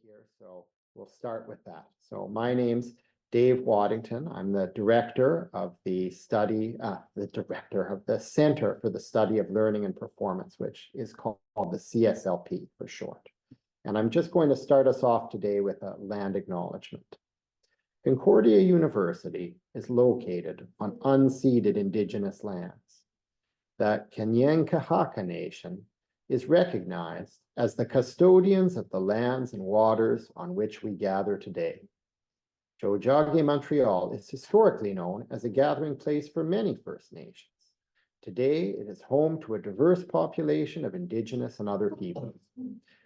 here, so we'll start with that. So my name's Dave Waddington. I'm the director of the director of the Center for the Study of Learning and Performance, which is called the CSLP for short. And I'm just going to start us off today with a land acknowledgement. Concordia University is located on unceded Indigenous lands. The Kanyen'kehá:ka Nation is recognized as the custodians of the lands and waters on which we gather today. Tiohtià:ke Montreal is historically known as a gathering place for many First Nations. Today, it is home to a diverse population of Indigenous and other peoples.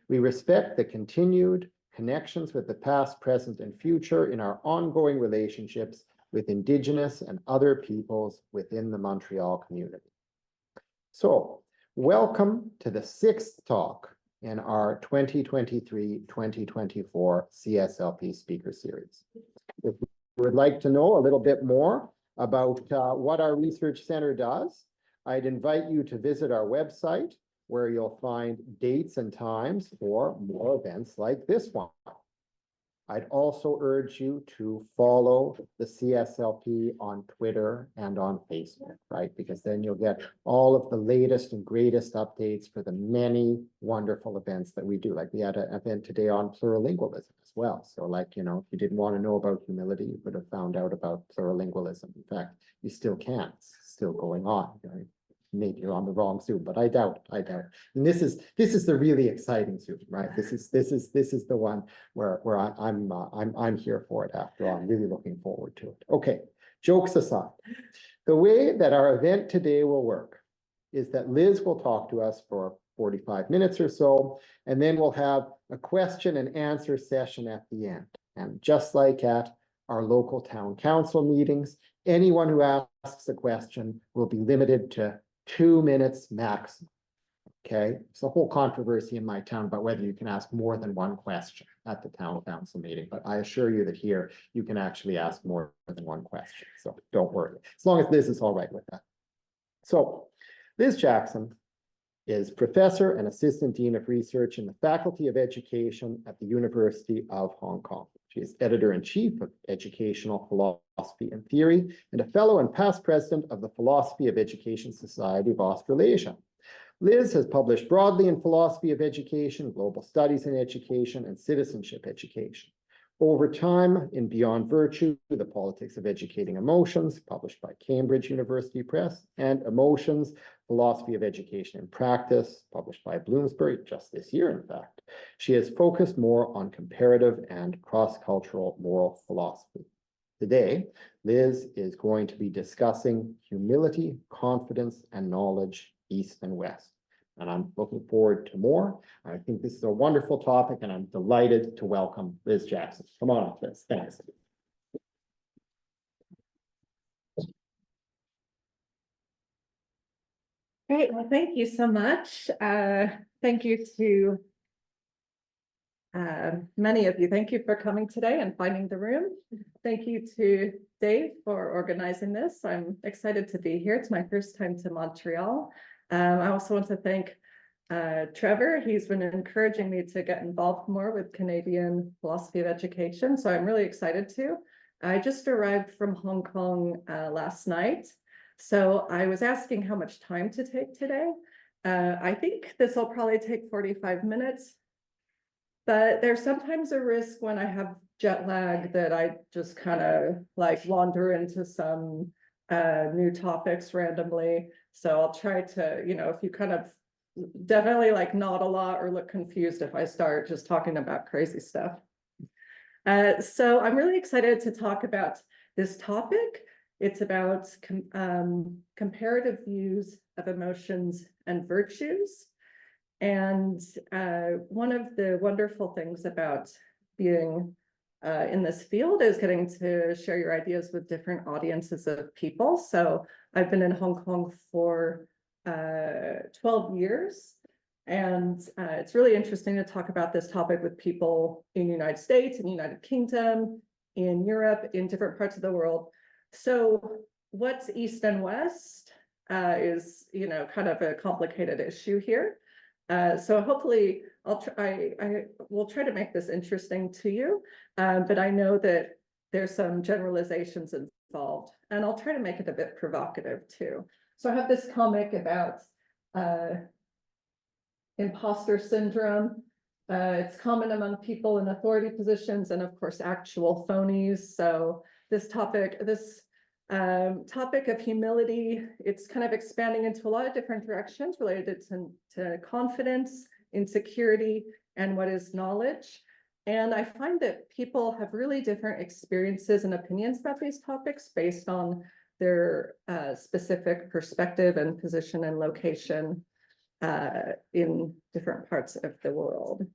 We respect the continued connections with the past, present, and future in our ongoing relationships with Indigenous and other peoples within the Montreal community. So, welcome to the 6th talk in our 2023-2024 CSLP speaker series. If you would like to know a little bit more about what our research center does, I'd invite you to visit our website, where you'll find dates and times for more events like this one. I'd also urge you to follow the CSLP on Twitter and on Facebook, right? Because then you'll get all of the latest and greatest updates for the many wonderful events that we do. Like we had an event today on plurilingualism as well. So like, you know, if you didn't want to know about humility, you would have found out about plurilingualism. In fact, you still can. It's still going on, right? Maybe you're on the wrong Zoom, but I doubt it. And this is the really exciting Zoom, right? This is the one where I'm here for it after all. I'm really looking forward to it. Okay, jokes aside, the way that our event today will work is that Liz will talk to us for 45 minutes or so, and then we'll have a question and answer session at the end. And just like at our local town council meetings, anyone who asks a question will be limited to 2 minutes maximum. Okay, it's a whole controversy in my town about whether you can ask more than one question at the town council meeting, but I assure you that here you can actually ask more than one question. So don't worry, as long as Liz is all right with that. So Liz Jackson is professor and assistant dean of research in the Faculty of Education at the University of Hong Kong. She is editor-in-chief of Educational Philosophy and Theory and a fellow and past president of the Philosophy of Education Society of Australasia. Liz has published broadly in philosophy of education, global studies in education, and citizenship education. Over time, in Beyond Virtue, The Politics of Educating Emotions, published by Cambridge University Press, and Emotions, Philosophy of Education in Practice, published by Bloomsbury just this year, in fact. She has focused more on comparative and cross-cultural moral philosophy. Today, Liz is going to be discussing humility, confidence, and knowledge, East and West. And I'm looking forward to more. I think this is a wonderful topic, and I'm delighted to welcome Liz Jackson. Come on up, Liz. Thanks. Great. Well, thank you so much. Thank you to many of you. Thank you for coming today and finding the room. Thank you to Dave for organizing this. I'm excited to be here. It's my first time to Montreal. I also want to thank Trevor. He's been encouraging me to get involved more with Canadian philosophy of education, so I'm really excited to. I just arrived from Hong Kong last night, so I was asking how much time to take today. I think this will probably take 45 minutes, but there's sometimes a risk when I have jet lag that I just kind of like wander into some new topics randomly. So I'll try to, you know, if you kind of definitely like nod a lot or look confused if I start just talking about crazy stuff. So I'm really excited to talk about this topic. It's about comparative views of emotions and virtues. And one of the wonderful things about being in this field is getting to share your ideas with different audiences of people. So I've been in Hong Kong for 12 years, and it's really interesting to talk about this topic with people in the United States, in the United Kingdom, in Europe, in different parts of the world. So what's East and West is, you know, kind of a complicated issue here. So hopefully I will try to make this interesting to you, but I know that there's some generalizations involved, and I'll try to make it a bit provocative too. So I have this comic about imposter syndrome. It's common among people in authority positions and of course actual phonies. So this topic of humility, it's kind of expanding into a lot of different directions related to confidence, insecurity, and what is knowledge. And I find that people have really different experiences and opinions about these topics based on their specific perspective and position and location in different parts of the world.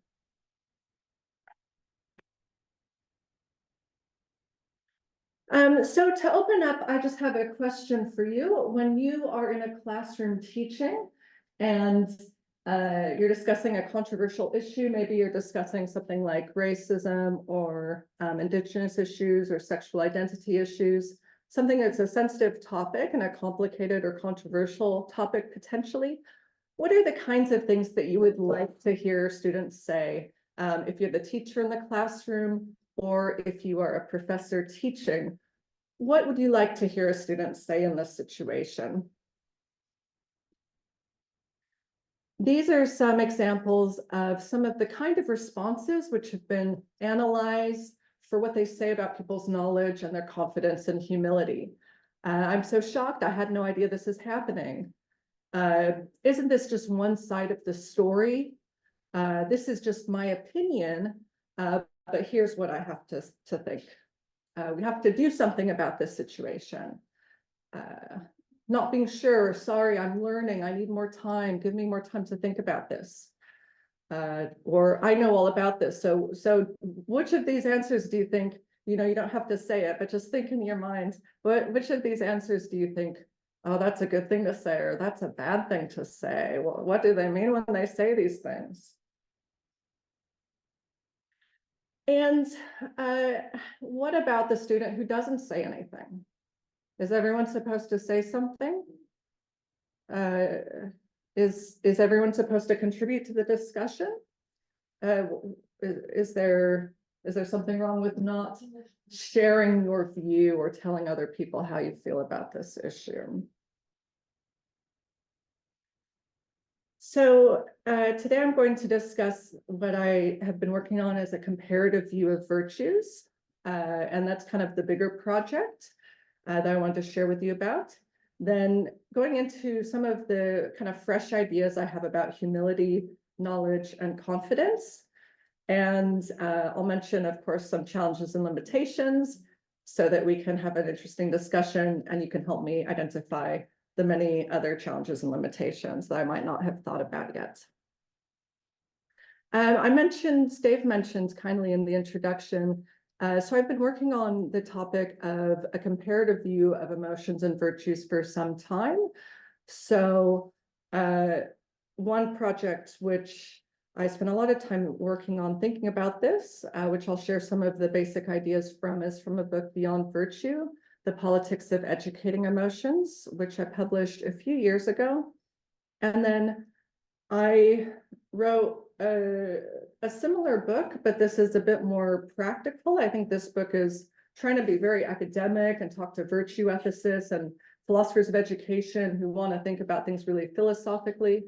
So to open up, I just have a question for you. When you are in a classroom teaching and you're discussing a controversial issue, maybe you're discussing something like racism or Indigenous issues or sexual identity issues, something that's a sensitive topic and a complicated or controversial topic potentially. What are the kinds of things that you would like to hear students say if you're the teacher in the classroom or if you are a professor teaching? What would you like to hear a student say in this situation? These are some examples of some of the kind of responses which have been analyzed for what they say about people's knowledge and their confidence and humility. I'm so shocked, I had no idea this is happening. Isn't this just one side of the story? This is just my opinion, but here's what I have to think. We have to do something about this situation. Not being sure, sorry, I'm learning, I need more time, give me more time to think about this. Or I know all about this. So which of these answers do you think, you don't have to say it, but just think in your mind, which of these answers do you think, oh, that's a good thing to say, or that's a bad thing to say? Well, what do they mean when they say these things? And what about the student who doesn't say anything? Is everyone supposed to say something? Is everyone supposed to contribute to the discussion? Is there something wrong with not sharing your view or telling other people how you feel about this issue? So today I'm going to discuss what I have been working on as a comparative view of virtues. And that's kind of the bigger project that I wanted to share with you about. Then going into some of the kind of fresh ideas I have about humility, knowledge, and confidence. And I'll mention, of course, some challenges and limitations so that we can have an interesting discussion and you can help me identify the many other challenges and limitations that I might not have thought about yet. Dave mentioned kindly in the introduction, so I've been working on the topic of a comparative view of emotions and virtues for some time. So one project which I spent a lot of time working on thinking about this, which I'll share some of the basic ideas from, is from a book, Beyond Virtue, The Politics of Educating Emotions, which I published a few years ago. And then I wrote a similar book, but this is a bit more practical. I think this book is trying to be very academic and talk to virtue ethicists and philosophers of education who want to think about things really philosophically.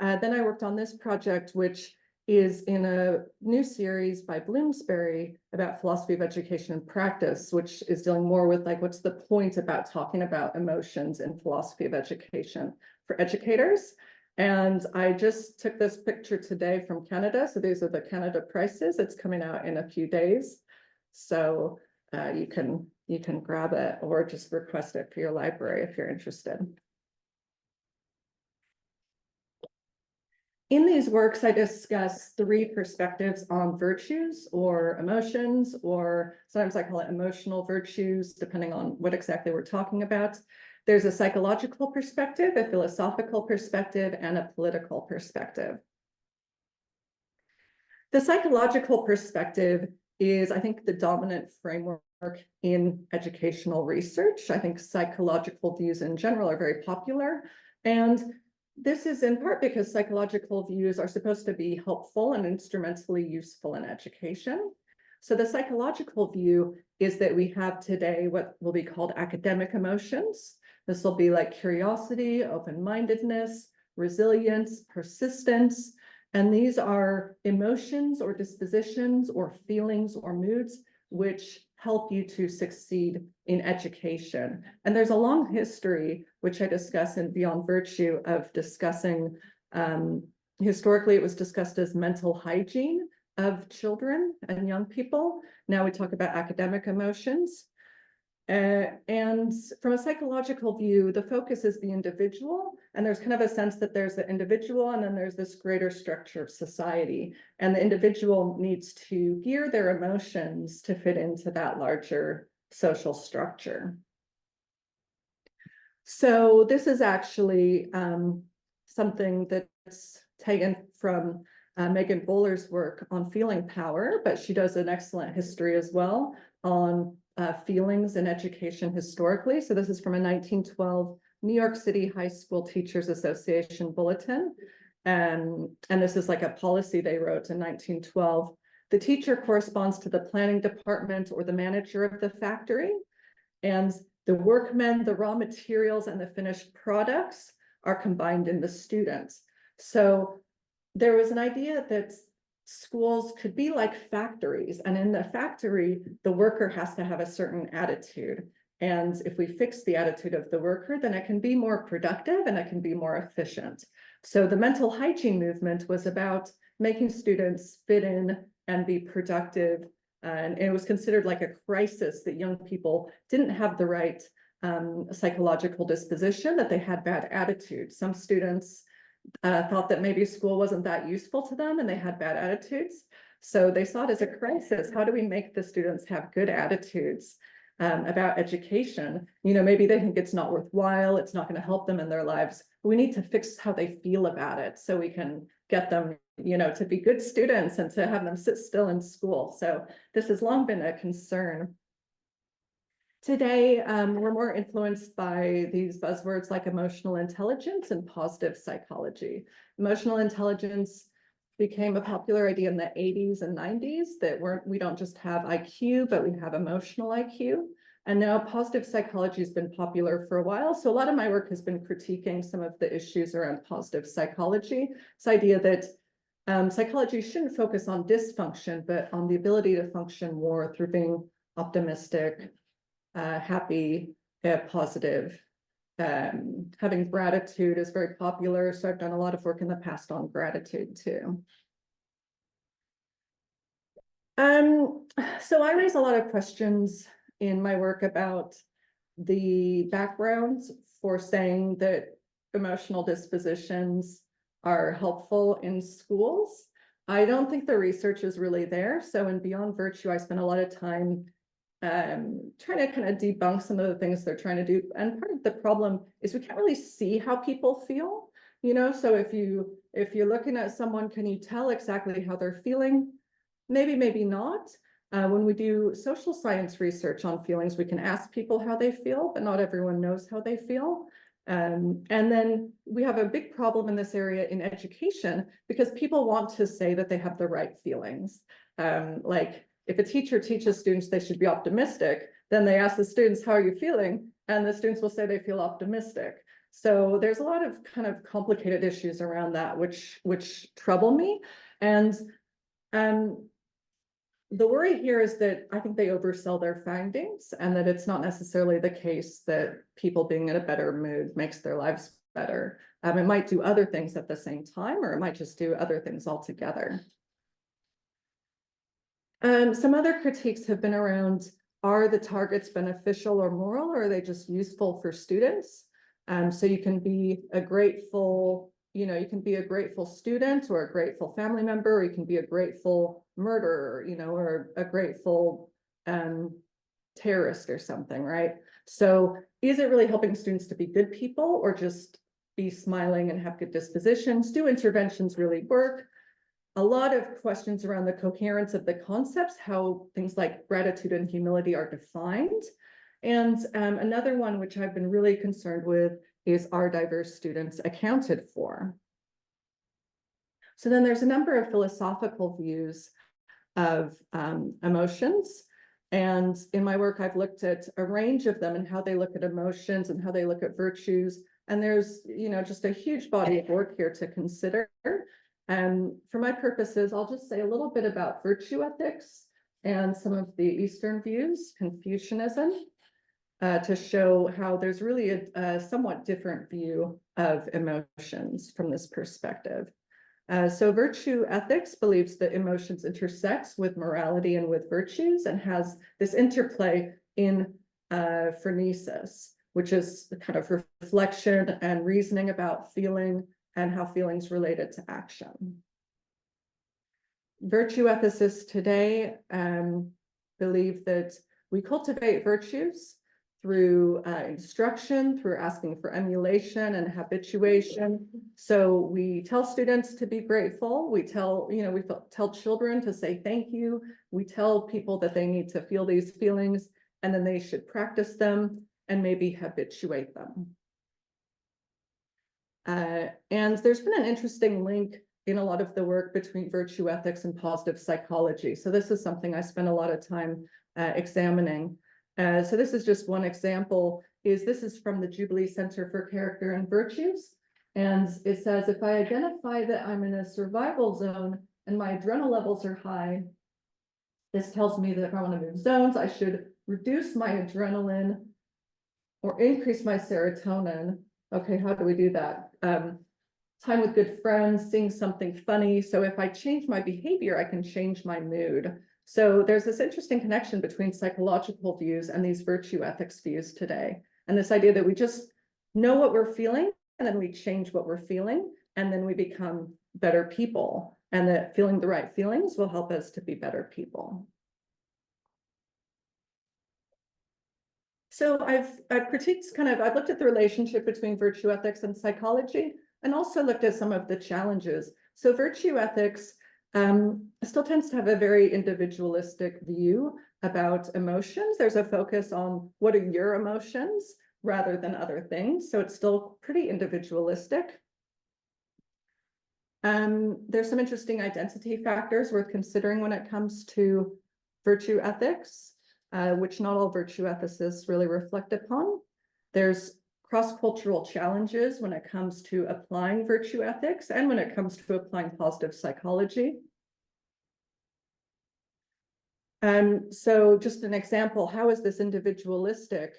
Then I worked on this project, which is in a new series by Bloomsbury about philosophy of education and practice, which is dealing more with like, what's the point about talking about emotions in philosophy of education for educators? And I just took this picture today from Canada. So these are the Canada prices. It's coming out in a few days. So you can grab it or just request it for your library if you're interested. In these works, I discuss three perspectives on virtues or emotions, or sometimes I call it emotional virtues, depending on what exactly we're talking about. There's a psychological perspective, a philosophical perspective, and a political perspective. The psychological perspective is, I think, the dominant framework in educational research. I think psychological views in general are very popular. And this is in part because psychological views are supposed to be helpful and instrumentally useful in education. So the psychological view is that we have today what will be called academic emotions. This will be like curiosity, open-mindedness, resilience, persistence. And these are emotions or dispositions or feelings or moods which help you to succeed in education. And there's a long history, which I discuss in Beyond Virtue, of discussing, historically it was discussed as mental hygiene of children and young people. Now we talk about academic emotions. And from a psychological view, the focus is the individual, and there's kind of a sense that there's the individual and then there's this greater structure of society, and the individual needs to gear their emotions to fit into that larger social structure. So this is actually something that's taken from Megan Bowler's work on feeling power, but she does an excellent history as well on feelings in education historically. So this is from a 1912 New York City High School Teachers Association bulletin. And this is like a policy they wrote in 1912. The teacher corresponds to the planning department or the manager of the factory. And the workmen, the raw materials, and the finished products are combined in the students. So there was an idea that schools could be like factories, and in the factory, the worker has to have a certain attitude. And if we fix the attitude of the worker, then it can be more productive and it can be more efficient. So the mental hygiene movement was about making students fit in and be productive. And it was considered like a crisis that young people didn't have the right psychological disposition, that they had bad attitudes. Some students thought that maybe school wasn't that useful to them and they had bad attitudes. So they saw it as a crisis. How do we make the students have good attitudes about education? You know, maybe they think it's not worthwhile, it's not going to help them in their lives. We need to fix how they feel about it so we can get them, you know, to be good students and to have them sit still in school. So this has long been a concern. Today, we're more influenced by these buzzwords like emotional intelligence and positive psychology. Emotional intelligence became a popular idea in the 80s and 90s, that we don't just have IQ, but we have emotional IQ. And now positive psychology has been popular for a while. So a lot of my work has been critiquing some of the issues around positive psychology. This idea that psychology shouldn't focus on dysfunction, but on the ability to function more through being optimistic, happy, positive. Having gratitude is very popular. So I've done a lot of work in the past on gratitude too. So I raise a lot of questions in my work about the backgrounds for saying that emotional dispositions are helpful in schools. I don't think the research is really there. So in Beyond Virtue, I spent a lot of time trying to kind of debunk some of the things they're trying to do. And part of the problem is we can't really see how people feel, you know. So if you're looking at someone, can you tell exactly how they're feeling? Maybe, maybe not. When we do social science research on feelings, we can ask people how they feel, but not everyone knows how they feel. And then we have a big problem in this area in education because people want to say that they have the right feelings. Like if a teacher teaches students they should be optimistic, then they ask the students, how are you feeling? And the students will say they feel optimistic. So there's a lot of kind of complicated issues around that, which trouble me. And the worry here is that I think they oversell their findings, and that it's not necessarily the case that people being in a better mood makes their lives better. It might do other things at the same time, or it might just do other things altogether. Some other critiques have been around, are the targets beneficial or moral, or are they just useful for students? So you can be a grateful, you know, you can be a grateful student or a grateful family member, or you can be a grateful murderer, you know, or a grateful terrorist or something, right? So is it really helping students to be good people, or just be smiling and have good dispositions? Do interventions really work? A lot of questions around the coherence of the concepts, how things like gratitude and humility are defined. And another one, which I've been really concerned with, is our diverse students accounted for? So then there's a number of philosophical views of emotions. And in my work, I've looked at a range of them and how they look at emotions and how they look at virtues. And there's, just a huge body of work here to consider. And for my purposes, I'll just say a little bit about virtue ethics and some of the Eastern views, Confucianism, to show how there's really a somewhat different view of emotions from this perspective. So virtue ethics believes that emotions intersects with morality and with virtues and has this interplay in phronesis, which is the kind of reflection and reasoning about feeling and how feelings related to action. Virtue ethicists today believe that we cultivate virtues through instruction, through asking for emulation and habituation. So we tell students to be grateful. We tell children to say thank you. We tell people that they need to feel these feelings and then they should practice them and maybe habituate them. And there's been an interesting link in a lot of the work between virtue ethics and positive psychology. So this is something I spend a lot of time examining. So this is just one example. This is from the Jubilee Center for Character and Virtues. And it says, if I identify that I'm in a survival zone and my adrenaline levels are high, this tells me that if I want to move zones, I should reduce my adrenaline or increase my serotonin. Okay, how do we do that? Time with good friends, seeing something funny. So if I change my behavior, I can change my mood. So there's this interesting connection between psychological views and these virtue ethics views today. And this idea that we just know what we're feeling and then we change what we're feeling and then we become better people, and that feeling the right feelings will help us to be better people. So I've critiqued I've looked at the relationship between virtue ethics and psychology and also looked at some of the challenges. So virtue ethics still tends to have a very individualistic view about emotions. There's a focus on what are your emotions rather than other things. So it's still pretty individualistic. There's some interesting identity factors worth considering when it comes to virtue ethics, which not all virtue ethicists really reflect upon. There's cross-cultural challenges when it comes to applying virtue ethics and when it comes to applying positive psychology. So just an example, how is this individualistic?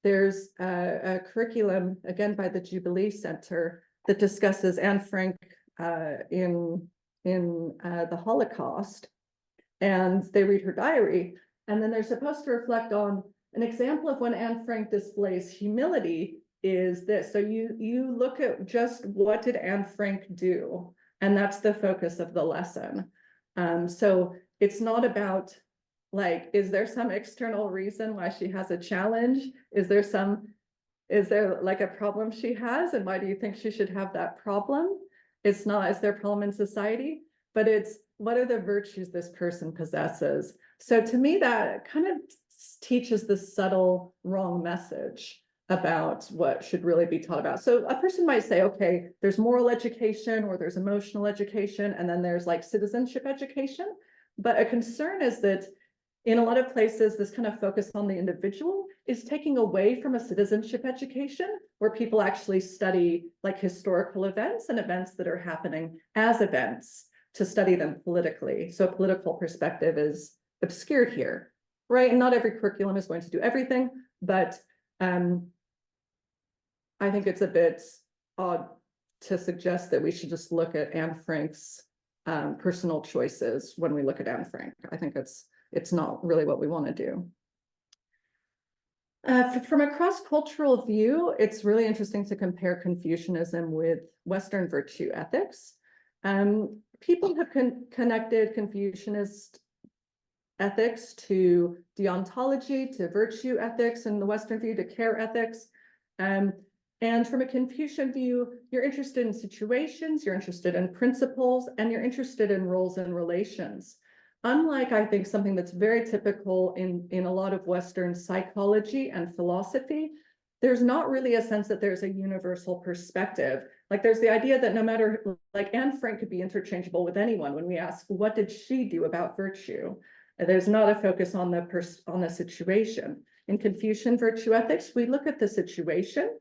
There's a curriculum, again, by the Jubilee Center that discusses Anne Frank in the Holocaust, and they read her diary, and then they're supposed to reflect on an example of when Anne Frank displays humility is this. So you look at just what did Anne Frank do, and that's the focus of the lesson. So it's not about like, is there some external reason why she has a challenge? Is there like a problem she has, and why do you think she should have that problem? It's not, is there a problem in society? But it's, what are the virtues this person possesses? So to me, that kind of teaches the subtle wrong message about what should really be taught about. So a person might say, okay, there's moral education or there's emotional education, and then there's like citizenship education. But a concern is that in a lot of places, this kind of focus on the individual is taking away from a citizenship education where people actually study like historical events and events that are happening as events to study them politically. So a political perspective is obscured here, right? And not every curriculum is going to do everything, but I think it's a bit odd to suggest that we should just look at Anne Frank's personal choices when we look at Anne Frank. I think it's not really what we want to do. From a cross-cultural view, it's really interesting to compare Confucianism with Western virtue ethics. People have connected Confucianist ethics to deontology, to virtue ethics, and the Western view to care ethics. And from a Confucian view, you're interested in situations, you're interested in principles, and you're interested in roles and relations. Unlike, I think, something that's very typical in a lot of Western psychology and philosophy, there's not really a sense that there's a universal perspective. Like there's the idea that no matter, like Anne Frank could be interchangeable with anyone when we ask, what did she do about virtue? And there's not a focus on the situation. In Confucian virtue ethics, we look at the situation.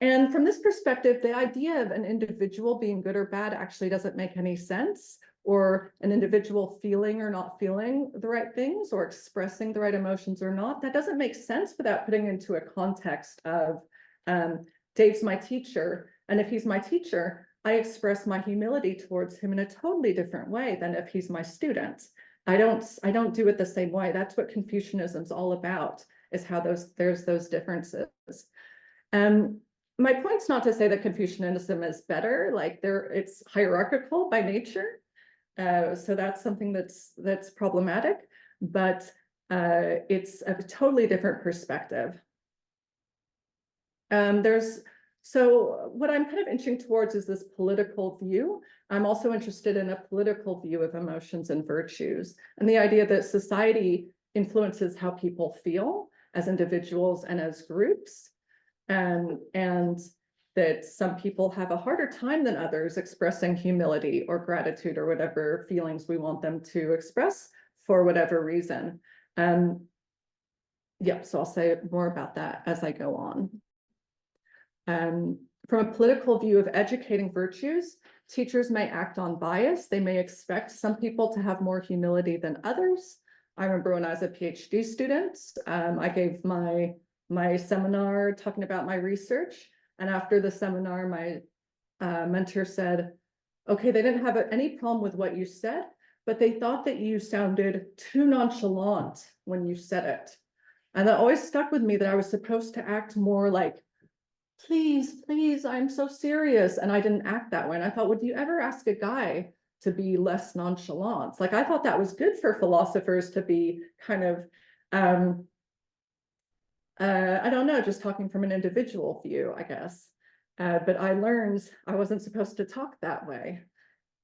And from this perspective, the idea of an individual being good or bad actually doesn't make any sense, or an individual feeling or not feeling the right things or expressing the right emotions or not. That doesn't make sense without putting into a context of Dave's my teacher. And if he's my teacher, I express my humility towards him in a totally different way than if he's my student. I don't do it the same way. That's what Confucianism's all about, is how there's those differences. My point's not to say that Confucianism is better, like it's hierarchical by nature. So that's something that's problematic, but it's a totally different perspective. So what I'm kind of inching towards is this political view. I'm also interested in a political view of emotions and virtues, and the idea that society influences how people feel as individuals and as groups, and that some people have a harder time than others expressing humility or gratitude or whatever feelings we want them to express for whatever reason. Yeah, so I'll say more about that as I go on. From a political view of educating virtues, teachers may act on bias. They may expect some people to have more humility than others. I remember when I was a PhD student, I gave my seminar talking about my research. And after the seminar, my mentor said, okay, they didn't have any problem with what you said, but they thought that you sounded too nonchalant when you said it. And that always stuck with me, that I was supposed to act more like, please, please, I'm so serious. And I didn't act that way. And I thought, would you ever ask a guy to be less nonchalant? Like, I thought that was good for philosophers to be kind of, I don't know, just talking from an individual view, I guess. But I learned I wasn't supposed to talk that way.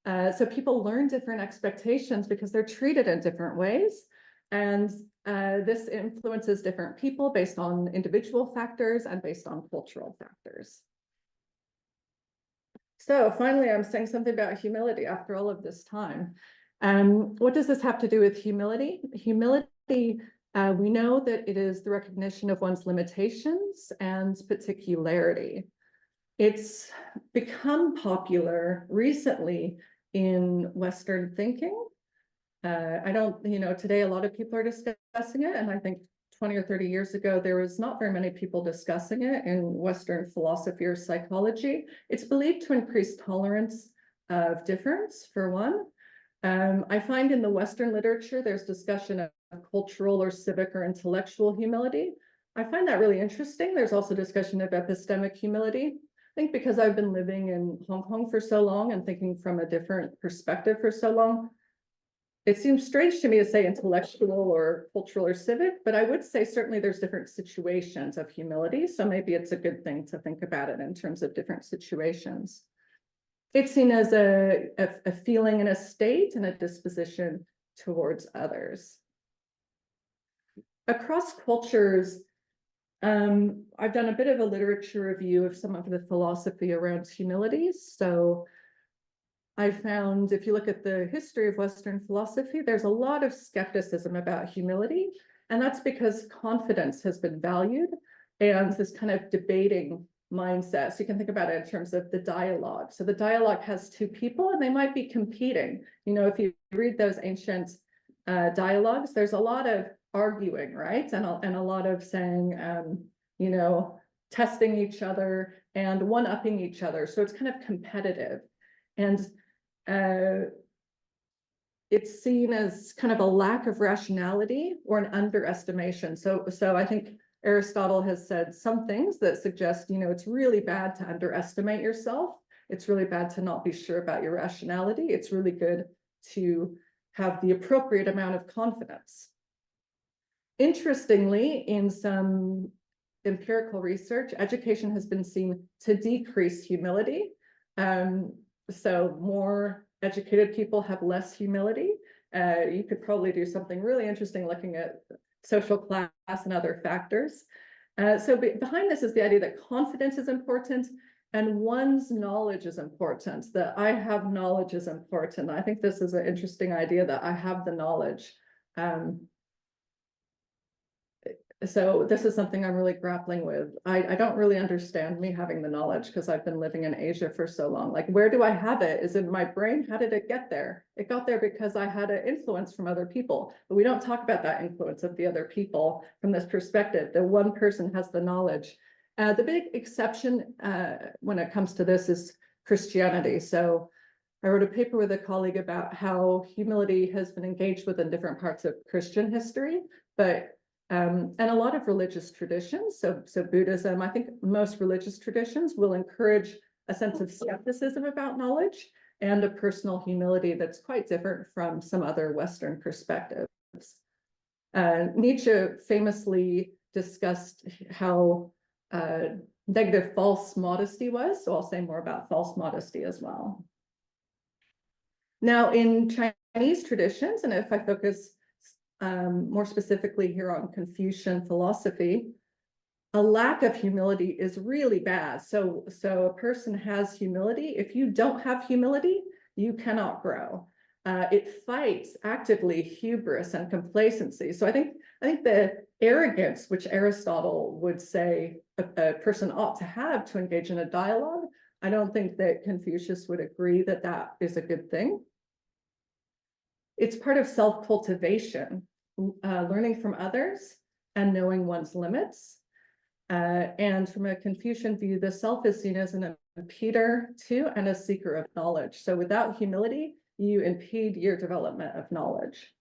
So people learn different expectations because they're treated in different ways. And this influences different people based on individual factors and based on cultural factors. So finally, I'm saying something about humility after all of this time. What does this have to do with humility? Humility, we know that it is the recognition of one's limitations and particularity. It's become popular recently in Western thinking. Today a lot of people are discussing it, and I think 20 or 30 years ago, there was not very many people discussing it in Western philosophy or psychology. It's believed to increase tolerance of difference, for one. I find in the Western literature, there's discussion of cultural or civic or intellectual humility. I find that really interesting. There's also discussion of epistemic humility. I think because I've been living in Hong Kong for so long and thinking from a different perspective for so long, it seems strange to me to say intellectual or cultural or civic, but I would say certainly there's different situations of humility. So maybe it's a good thing to think about it in terms of different situations. It's seen as a feeling and a state and a disposition towards others. Across cultures, I've done a bit of a literature review of some of the philosophy around humility. So I found, if you look at the history of Western philosophy, there's a lot of skepticism about humility. And that's because confidence has been valued and this kind of debating mindset. So you can think about it in terms of the dialogue. So the dialogue has two people and they might be competing. You know, if you read those ancient dialogues, there's a lot of arguing, right? And a lot of saying, testing each other and one-upping each other. So it's kind of competitive. And it's seen as kind of a lack of rationality or an underestimation. So I think Aristotle has said some things that suggest, it's really bad to underestimate yourself. It's really bad to not be sure about your rationality. It's really good to have the appropriate amount of confidence. Interestingly, in some empirical research, education has been seen to decrease humility. So more educated people have less humility. You could probably do something really interesting looking at social class and other factors. Behind this is the idea that confidence is important and one's knowledge is important, that I have knowledge is important. I think this is an interesting idea that I have the knowledge. So this is something I'm really grappling with. I don't really understand me having the knowledge because I've been living in Asia for so long. Like, where do I have it? Is it in my brain? How did it get there? It got there because I had an influence from other people, but we don't talk about that influence of the other people from this perspective. The one person has the knowledge. The big exception when it comes to this is Christianity. So I wrote a paper with a colleague about how humility has been engaged with in different parts of Christian history, but and a lot of religious traditions. So Buddhism, I think most religious traditions will encourage a sense of skepticism about knowledge and a personal humility that's quite different from some other Western perspectives. Nietzsche famously discussed how negative false modesty was. So I'll say more about false modesty as well. Now, in Chinese traditions, and if I focus more specifically here on Confucian philosophy, a lack of humility is really bad. So a person has humility. If you don't have humility, you cannot grow. It fights actively hubris and complacency. So I think the arrogance, which Aristotle would say a person ought to have to engage in a dialogue, I don't think that Confucius would agree that that is a good thing. It's part of self-cultivation, learning from others and knowing one's limits. And from a Confucian view, the self is seen as an impeder to and a seeker of knowledge. So without humility, you impede your development of knowledge.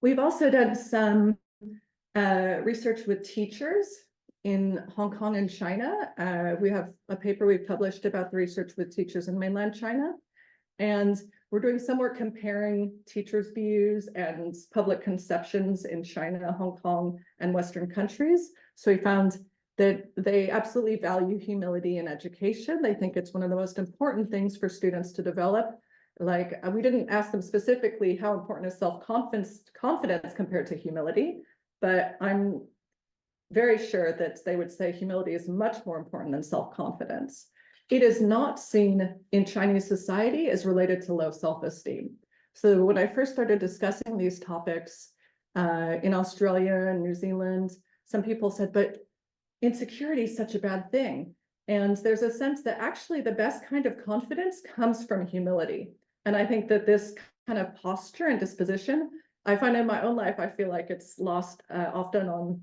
We've also done some research with teachers in Hong Kong and China. We have a paper we've published about the research with teachers in mainland China. And we're doing some work comparing teachers' views and public conceptions in China, Hong Kong, and Western countries. So we found that they absolutely value humility in education. They think it's one of the most important things for students to develop. Like, we didn't ask them specifically how important is confidence compared to humility, but I'm very sure that they would say humility is much more important than self-confidence. It is not seen in Chinese society as related to low self-esteem. So when I first started discussing these topics in Australia and New Zealand, some people said, but insecurity is such a bad thing. And there's a sense that actually the best kind of confidence comes from humility. And I think that this kind of posture and disposition, I find in my own life, I feel like it's lost often on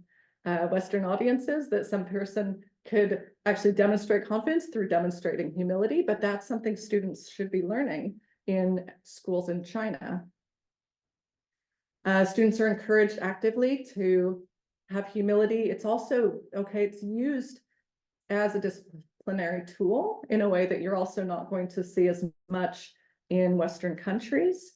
Western audiences, that some person could actually demonstrate confidence through demonstrating humility, but that's something students should be learning in schools in China. Students are encouraged actively to have humility. It's also, okay, it's used as a disciplinary tool in a way that you're also not going to see as much in Western countries.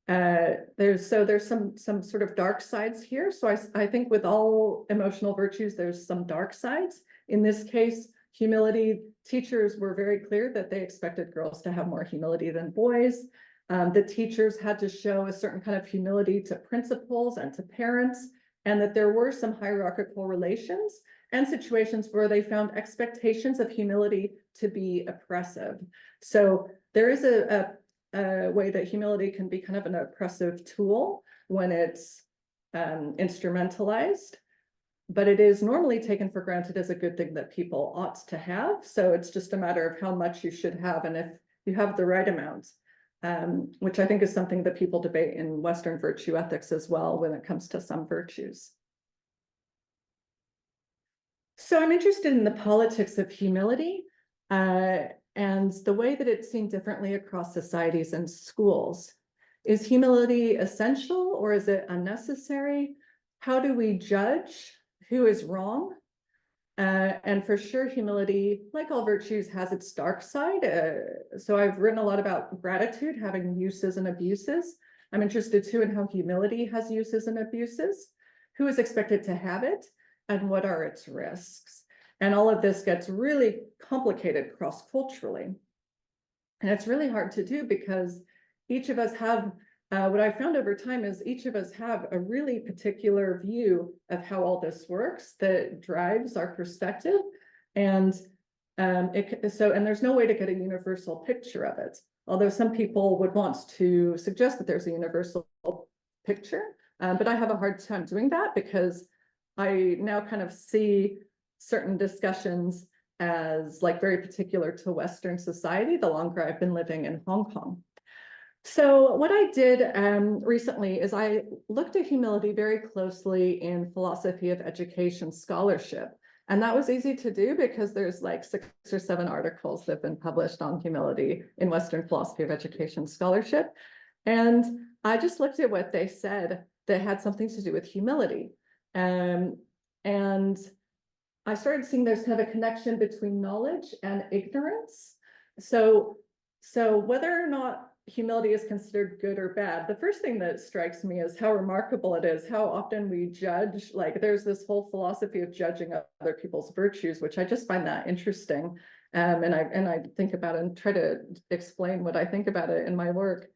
There's some sort of dark sides here. So I think with all emotional virtues, there's some dark sides. In this case, humility, teachers were very clear that they expected girls to have more humility than boys. The teachers had to show a certain kind of humility to principals and to parents, and that there were some hierarchical relations and situations where they found expectations of humility to be oppressive. So there is a way that humility can be kind of an oppressive tool when it's instrumentalized, but it is normally taken for granted as a good thing that people ought to have. So it's just a matter of how much you should have and if you have the right amount, which I think is something that people debate in Western virtue ethics as well when it comes to some virtues. So I'm interested in the politics of humility and the way that it's seen differently across societies and schools. Is humility essential or is it unnecessary? How do we judge who is wrong? And for sure, humility, like all virtues, has its dark side. So I've written a lot about gratitude having uses and abuses. I'm interested too in how humility has uses and abuses. Who is expected to have it? And what are its risks? And all of this gets really complicated cross-culturally. And it's really hard to do because each of us have what I found over time is each of us have a really particular view of how all this works that drives our perspective. And and there's no way to get a universal picture of it. Although some people would want to suggest that there's a universal picture, but I have a hard time doing that because I now kind of see certain discussions as like very particular to Western society, the longer I've been living in Hong Kong. So what I did recently is I looked at humility very closely in philosophy of education scholarship. And that was easy to do because there's like 6 or 7 articles that have been published on humility in Western philosophy of education scholarship. And I just looked at what they said that had something to do with humility. And I started seeing there's kind of a connection between knowledge and ignorance. So whether or not humility is considered good or bad, the first thing that strikes me is how remarkable it is, how often we judge. Like there's this whole philosophy of judging other people's virtues, which I just find that interesting. And I think about it and try to explain what I think about it in my work.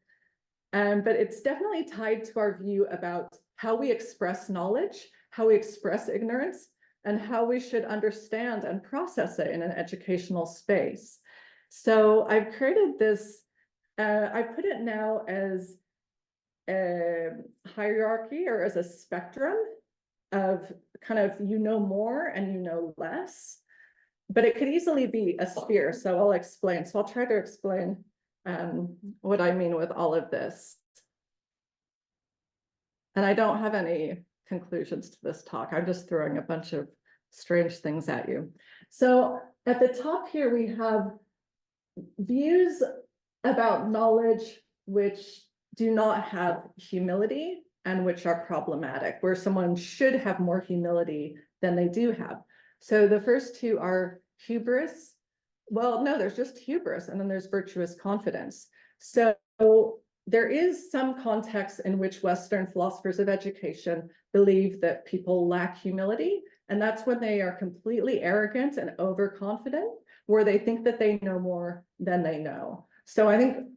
But it's definitely tied to our view about how we express knowledge, how we express ignorance, and how we should understand and process it in an educational space. So I've created this, I put it now as a hierarchy or as a spectrum of kind of you know more and you know less, but it could easily be a sphere. So I'll explain. So I'll try to explain what I mean with all of this. And I don't have any conclusions to this talk. I'm just throwing a bunch of strange things at you. So at the top here, we have views about knowledge which do not have humility and which are problematic, where someone should have more humility than they do have. So the first two are hubris. Well, no, there's just hubris, and then there's virtuous confidence. So there is some context in which Western philosophers of education believe that people lack humility, and that's when they are completely arrogant and overconfident, where they think that they know more than they know. So I think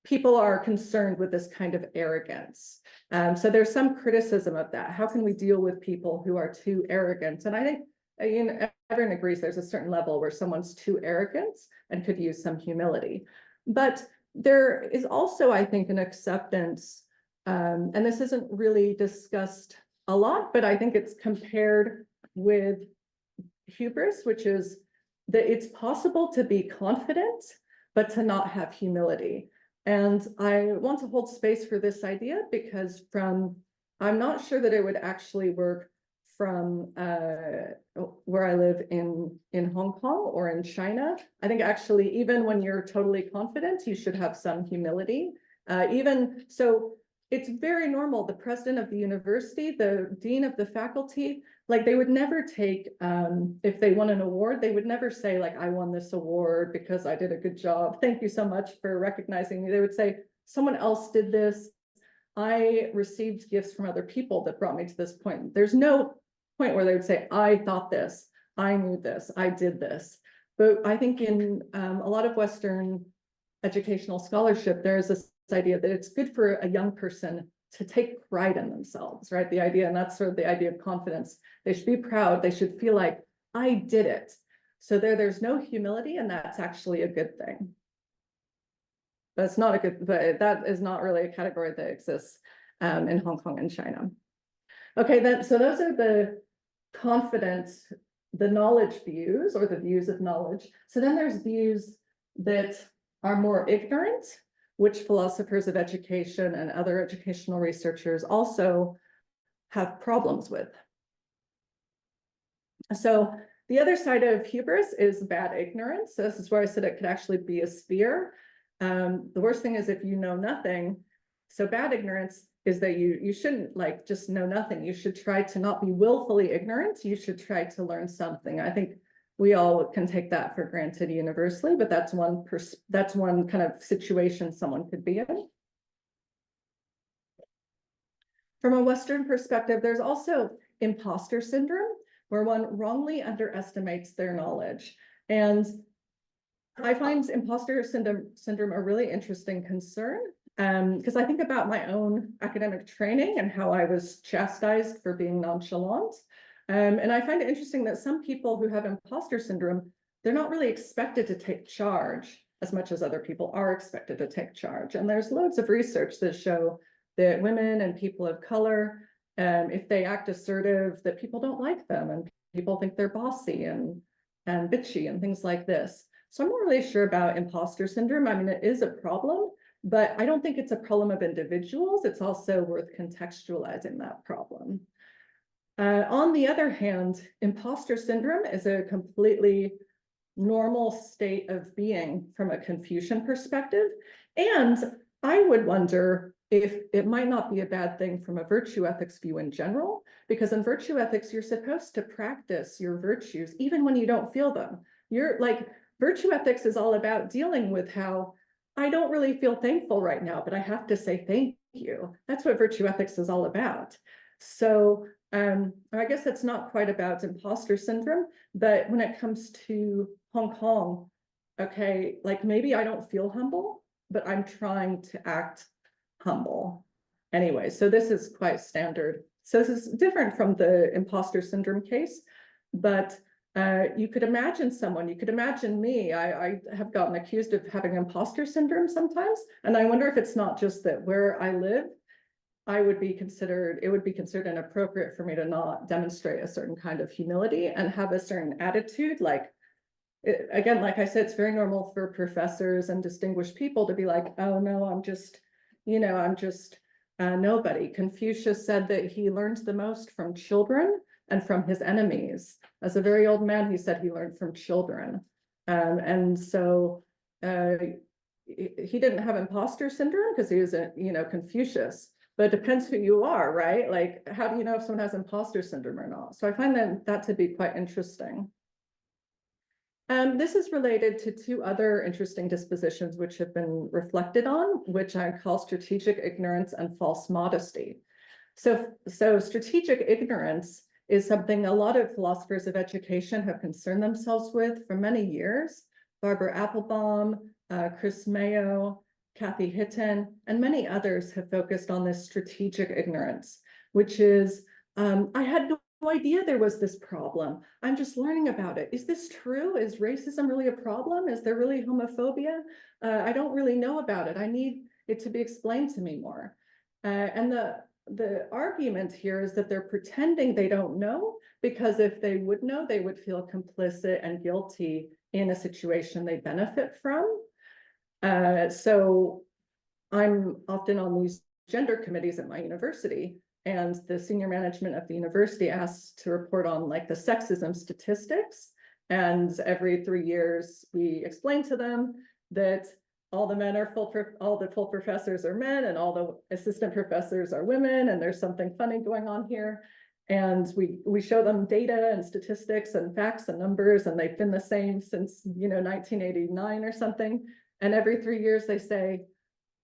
people are concerned with this kind of arrogance. So there's some criticism of that. How can we deal with people who are too arrogant? And I think everyone agrees there's a certain level where someone's too arrogant and could use some humility. But there is also, I think, an acceptance, and this isn't really discussed a lot, but I think it's compared with hubris, which is that it's possible to be confident, but to not have humility. And I want to hold space for this idea because I'm not sure that it would actually work from where I live in Hong Kong or in China. I think actually, even when you're totally confident, you should have some humility. Even so, it's very normal. The president of the university, the dean of the faculty, like they would never take, if they won an award, they would never say like, I won this award because I did a good job. Thank you so much for recognizing me. They would say, someone else did this. I received gifts from other people that brought me to this point. There's no point where they would say, I thought this, I knew this, I did this. But I think in a lot of Western educational scholarship, there's this idea that it's good for a young person to take pride in themselves, right? The idea, and that's sort of the idea of confidence. They should be proud. They should feel like, I did it. So there's no humility, and that's actually a good thing. But that is not really a category that exists in Hong Kong and China. Okay, then, so those are the confidence, the knowledge views, or the views of knowledge. So then there's views that are more ignorant, which philosophers of education and other educational researchers also have problems with. So the other side of hubris is bad ignorance. So this is where I said it could actually be a sphere. The worst thing is if you know nothing. So bad ignorance is that you shouldn't like just know nothing. You should try to not be willfully ignorant. You should try to learn something. I think we all can take that for granted universally, but that's one kind of situation someone could be in. From a Western perspective, there's also imposter syndrome, where one wrongly underestimates their knowledge. And I find imposter syndrome a really interesting concern. Because I think about my own academic training and how I was chastised for being nonchalant. And I find it interesting that some people who have imposter syndrome, they're not really expected to take charge as much as other people are expected to take charge. And there's loads of research that show that women and people of color, if they act assertive, that people don't like them and people think they're bossy and bitchy and things like this. So I'm not really sure about imposter syndrome. I mean, it is a problem, but I don't think it's a problem of individuals. It's also worth contextualizing that problem. On the other hand, imposter syndrome is a completely normal state of being from a Confucian perspective. And I would wonder if it might not be a bad thing from a virtue ethics view in general, because in virtue ethics, you're supposed to practice your virtues even when you don't feel them. You're like, virtue ethics is all about dealing with how I don't really feel thankful right now, but I have to say thank you. That's what virtue ethics is all about. So I guess it's not quite about imposter syndrome, but when it comes to Hong Kong, okay, like maybe I don't feel humble, but I'm trying to act humble. Anyway, so this is quite standard. So this is different from the imposter syndrome case, but you could imagine someone, you could imagine me. I have gotten accused of having imposter syndrome sometimes, and I wonder if it's not just that where I live, it would be considered inappropriate for me to not demonstrate a certain kind of humility and have a certain attitude. Like, again, like I said, it's very normal for professors and distinguished people to be like, oh no, I'm just nobody. Confucius said that he learns the most from children and from his enemies. As a very old man, he said he learned from children. And so he didn't have imposter syndrome because he was Confucius. But it depends who you are, right? Like, how do you know if someone has imposter syndrome or not? So I find that to be quite interesting. This is related to two other interesting dispositions which have been reflected on, which I call strategic ignorance and false modesty. So strategic ignorance is something a lot of philosophers of education have concerned themselves with for many years. Barbara Applebaum, Chris Mayo, Kathy Hitton, and many others have focused on this strategic ignorance, which is, I had no idea there was this problem. I'm just learning about it. Is this true? Is racism really a problem? Is there really homophobia? I don't really know about it. I need it to be explained to me more. And the argument here is that they're pretending they don't know, because if they would know, they would feel complicit and guilty in a situation they benefit from. So I'm often on these gender committees at my university, and the senior management of the university asks to report on like the sexism statistics. And every 3 years, we explain to them that all the men are all the full professors are men and all the assistant professors are women, and there's something funny going on here. And we show them data and statistics and facts and numbers, and they've been the same since 1989 or something. And every 3 years they say,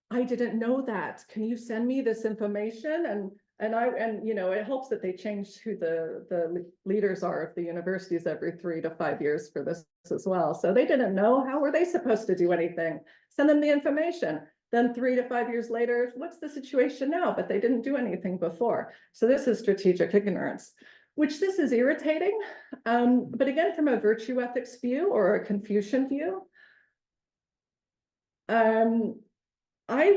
I didn't know that. Can you send me this information? And it helps that they change who the leaders are of the universities every 3 to 5 years for this as well. So they didn't know. How were they supposed to do anything? Send them the information. Then 3 to 5 years later, what's the situation now? But they didn't do anything before. So this is strategic ignorance, which this is irritating. But again, from a virtue ethics view or a Confucian view, I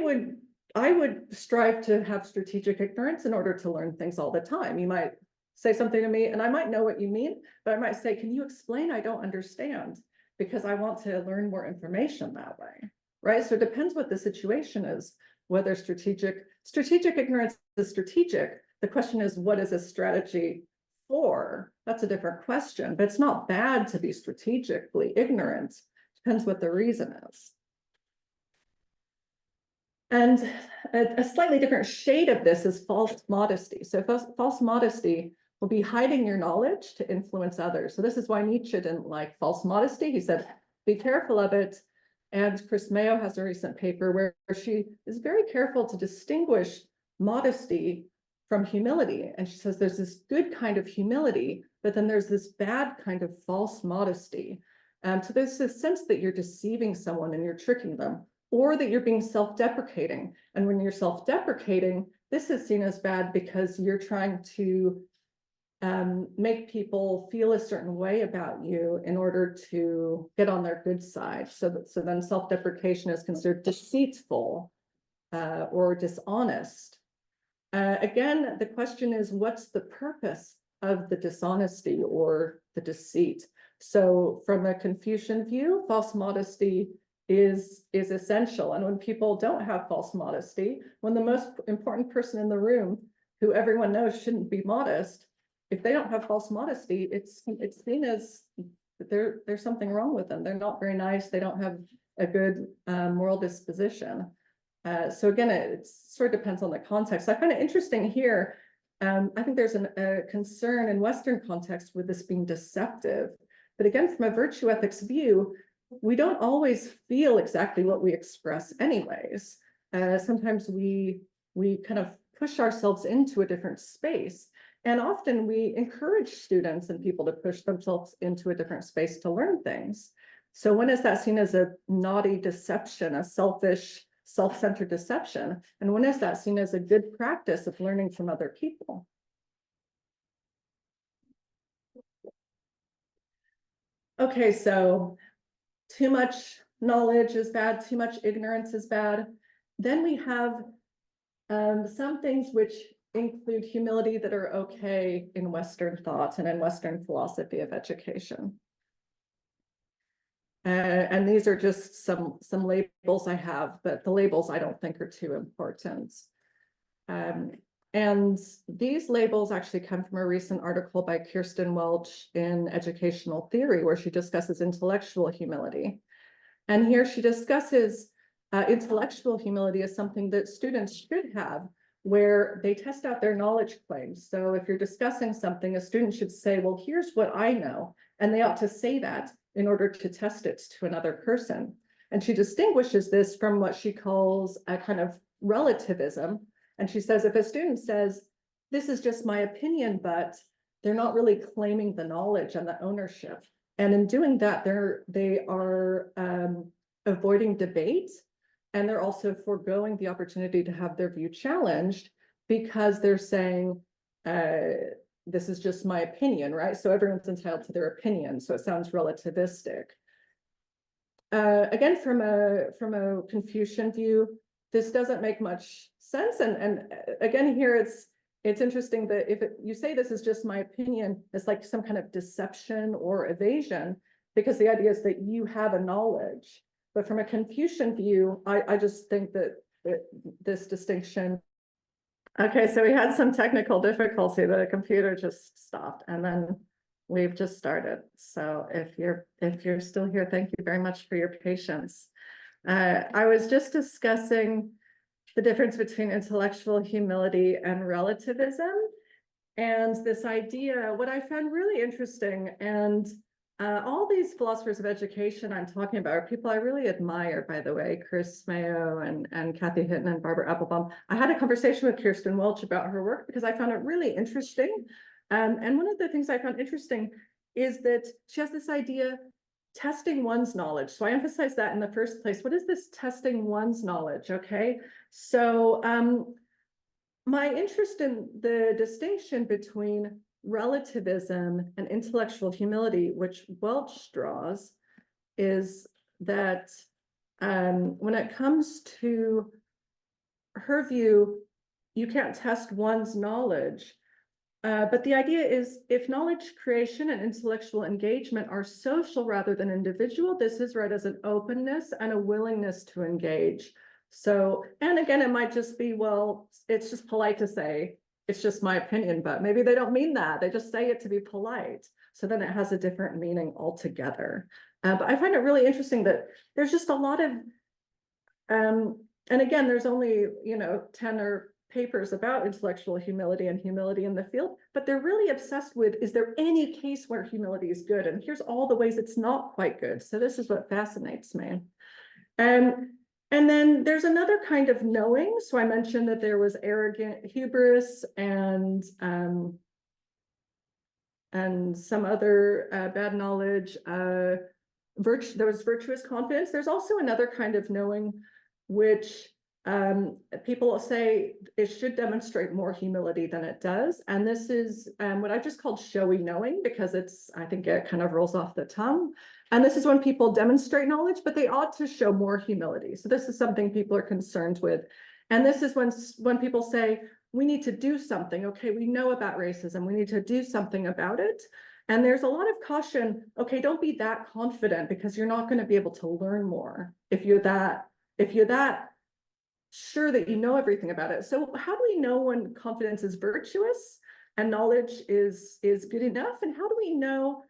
would strive to have strategic ignorance in order to learn things all the time. You might say something to me and I might know what you mean, but I might say, can you explain? I don't understand, because I want to learn more information that way, right? So it depends what the situation is, whether strategic ignorance is strategic. The question is, what is a strategy for? That's a different question, but it's not bad to be strategically ignorant. Depends what the reason is. And a slightly different shade of this is false modesty. So false modesty will be hiding your knowledge to influence others. So this is why Nietzsche didn't like false modesty. He said, be careful of it. And Chris Mayo has a recent paper where she is very careful to distinguish modesty from humility. And she says there's this good kind of humility, but then there's this bad kind of false modesty. So there's this sense that you're deceiving someone and you're tricking them. or that you're being self-deprecating. And when you're self-deprecating, this is seen as bad because you're trying to make people feel a certain way about you in order to get on their good side. So then self-deprecation is considered deceitful or dishonest. Again, the question is, what's the purpose of the dishonesty or the deceit? So from a Confucian view, false modesty is essential. And when people don't have false modesty, when the most important person in the room, who everyone knows shouldn't be modest, if they don't have false modesty, it's seen as there's something wrong with them. They're not very nice. They don't have a good moral disposition. So again, it sort of depends on the context. I find it interesting here. I think there's a concern in Western context with this being deceptive. But again, from a virtue ethics view, we don't always feel exactly what we express anyways. Sometimes we kind of push ourselves into a different space. And often we encourage students and people to push themselves into a different space to learn things. So when is that seen as a naughty deception, a selfish, self-centered deception? And when is that seen as a good practice of learning from other people? Okay, so too much knowledge is bad, too much ignorance is bad. Then we have some things which include humility that are okay in Western thought and in Western philosophy of education. And these are just some labels I have, but the labels I don't think are too important. And these labels actually come from a recent article by Kirsten Welch in Educational Theory, where she discusses intellectual humility. And here she discusses intellectual humility as something that students should have, where they test out their knowledge claims. So if you're discussing something, a student should say, well, here's what I know. And they ought to say that in order to test it to another person. And she distinguishes this from what she calls a kind of relativism. And she says, if a student says, this is just my opinion, but they're not really claiming the knowledge and the ownership. And in doing that, they are avoiding debate. And they're also foregoing the opportunity to have their view challenged because they're saying, this is just my opinion, right? So everyone's entitled to their opinion. So it sounds relativistic. Again, from a Confucian view, this doesn't make much sense. And again, here it's interesting that if you say this is just my opinion, it's like some kind of deception or evasion, because the idea is that you have a knowledge. But from a Confucian view, I just think that this distinction. Okay, so we had some technical difficulty. The computer just stopped, and then we've just started. So if you're still here, thank you very much for your patience. I was just discussing the difference between intellectual humility and relativism, and this idea. What I found really interesting, and all these philosophers of education I'm talking about are people I really admire, by the way, Chris Mayo and Kathy Hinton and Barbara Applebaum. I had a conversation with Kirsten Welch about her work because I found it really interesting. And one of the things I found interesting is that she has this idea, testing one's knowledge. So I emphasize that in the first place. What is this testing one's knowledge? Okay, so my interest in the distinction between relativism and intellectual humility, which Welch draws, is that when it comes to her view, you can't test one's knowledge. But the idea is, if knowledge creation and intellectual engagement are social rather than individual, this is read as an openness and a willingness to engage. So, and again, it might just be, well, it's just polite to say, it's just my opinion, but maybe they don't mean that. They just say it to be polite. So then it has a different meaning altogether. But I find it really interesting that there's just a lot of, and again, there's only, 10 or papers about intellectual humility and humility in the field, but they're really obsessed with, is there any case where humility is good? And here's all the ways it's not quite good. So this is what fascinates me. And then there's another kind of knowing. So I mentioned that there was arrogant hubris and some other bad knowledge. There was virtuous confidence. There's also another kind of knowing, which people say it should demonstrate more humility than it does. And this is what I just called showy knowing, because I think it kind of rolls off the tongue. And this is when people demonstrate knowledge, but they ought to show more humility. So this is something people are concerned with. And this is when people say, we need to do something. Okay, we know about racism. We need to do something about it. And there's a lot of caution. Okay, don't be that confident, because you're not going to be able to learn more if you're that sure that you know everything about it. So how do we know when confidence is virtuous and knowledge is good enough? And how do we know